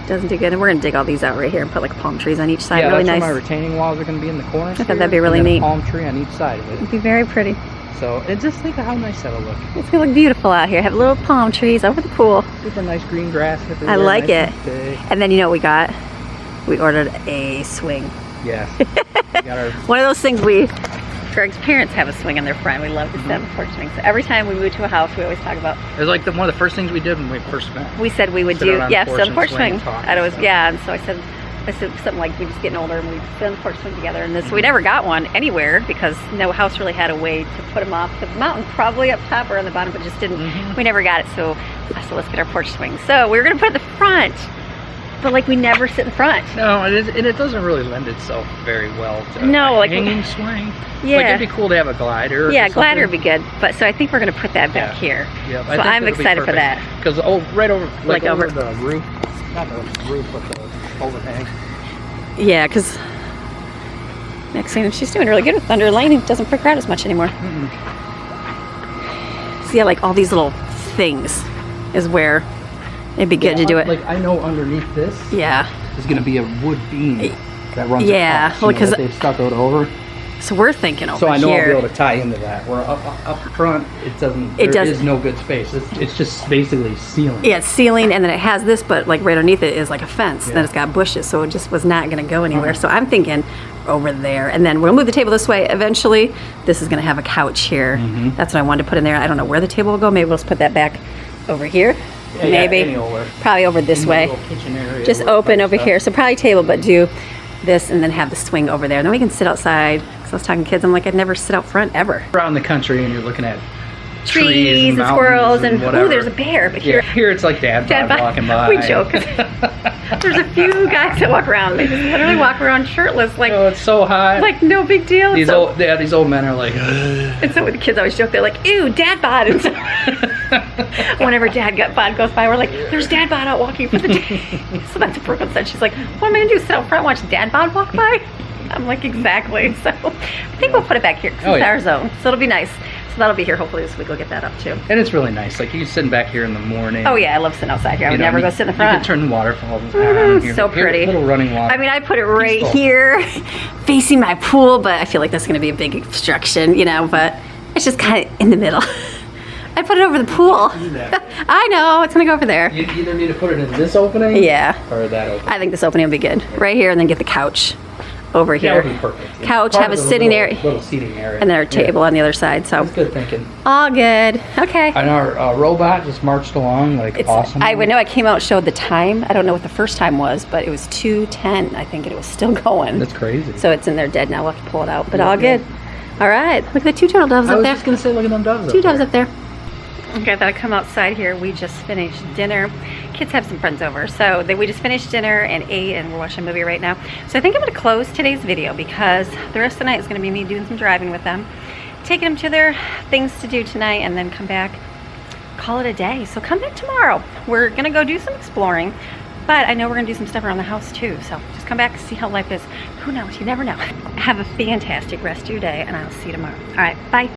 doesn't do good. And we're gonna dig all these out right here and put like palm trees on each side. Yeah, really that's nice. where my retaining walls are gonna be in the corners. I thought that'd be really neat. A palm tree on each side of it. It'd be very pretty. So just think of how nice that'll look. It's gonna look beautiful out here. Have little palm trees over the pool. With the nice green grass. I like it. And then you know what we got? We ordered a swing. Yeah. One of those things Greg's parents have a swing in their front. We love to set up porch swings. So every time we move to a house, we always talk about. It was like one of the first things we did when we first met. We said we would sit on the porch swing. And it was and so I said something like we just getting older and we sit on the porch swing together. And we never got one anywhere because no house really had a way to put them off the mountain, probably up top or on the bottom, but just didn't. We never got it. So I said let's get our porch swing. So we were gonna put it in the front. But like we never sit in front. No, it doesn't really lend itself very well to a hanging swing. Yeah. Like it'd be cool to have a glider. Yeah, glider would be good. But so I think we're gonna put that back here. Yeah. So I'm excited for that. Because right over over the roof, not the roof, but the overhang. Yeah, because next thing she's doing really good with thunder. Lane doesn't prick her out as much anymore. So yeah, like all these little things is where it'd be good to do it. Like I know underneath this is going to be a wood beam that runs across, because that they've stuccoed over. So we're thinking over here. So I know I'll be able to tie into that. Where up front, there is no good space. It's just basically ceiling. Yeah, it's ceiling, and then it has this, but like right underneath it is like a fence. Then it's got bushes, so it just was not going to go anywhere. So I'm thinking over there, and then we'll move the table this way eventually. This is going to have a couch here. That's what I wanted to put in there. I don't know where the table will go. Maybe we'll just put that back over here. Maybe anywhere. Probably over this way. Kitchen area just open over here. So probably table, but do this and then have the swing over there. And then we can sit outside. Because I was talking to kids, I'm like, I'd never sit out front ever. Around the country and you're looking at Trees and squirrels and whatever. oh, there's a bear. But Yeah, here it's like dad bod walking by. We joke. There's a few guys that walk around. They just literally walk around shirtless, like oh, it's so high. like no big deal. These old men are like. And so the kids always joke, they're like, ew, dad bod. And so whenever dad bod goes by, we're like, there's dad bod out walking for the day. So that's what Brooklyn said. She's like, what am I gonna do? Sit out front and watch dad bod walk by? I'm like, exactly. So I think we'll put it back here because it's our zone. So it'll be nice. So that'll be here. Hopefully this week we'll get that up too. And it's really nice. Like you sitting back here in the morning. Oh yeah, I love sitting outside here. I would never go sit in the front. You can turn the waterfalls around here. So pretty. Here, little running water. I mean, I put it right Peaceful. here, facing my pool, but I feel like that's going to be a big obstruction, you know, but it's just kind of in the middle. I put it over the pool. I know, it's going to go over there. You either need to put it in this opening. Yeah. Or that opening. I think this opening will be good. Right here, and then get the couch over here. That would be perfect. Yeah. Couch, Part have a of the sitting little, area. little seating area. And then our table on the other side, so. That's good thinking. All good. Okay. And our robot just marched along like awesome. I would know. I came out and showed the time. I don't know what the first time was, but it was 2:10, I think, and it was still going. That's crazy. So it's in there dead now. We'll have to pull it out, but all good. All right. Look at the two turtle doves I up was there. just gonna say, look at them doves. Two doves up there. Okay, I thought I'd come outside here. We just finished dinner. Kids have some friends over. So we just finished dinner and ate, and we're watching a movie right now. So I think I'm going to close today's video because the rest of the night is going to be me doing some driving with them, taking them to their things to do tonight, and then come back, call it a day. So come back tomorrow. We're going to go do some exploring, but I know we're going to do some stuff around the house too. So just come back and see how life is. Who knows? You never know. Have a fantastic rest of your day, and I'll see you tomorrow. All right, bye.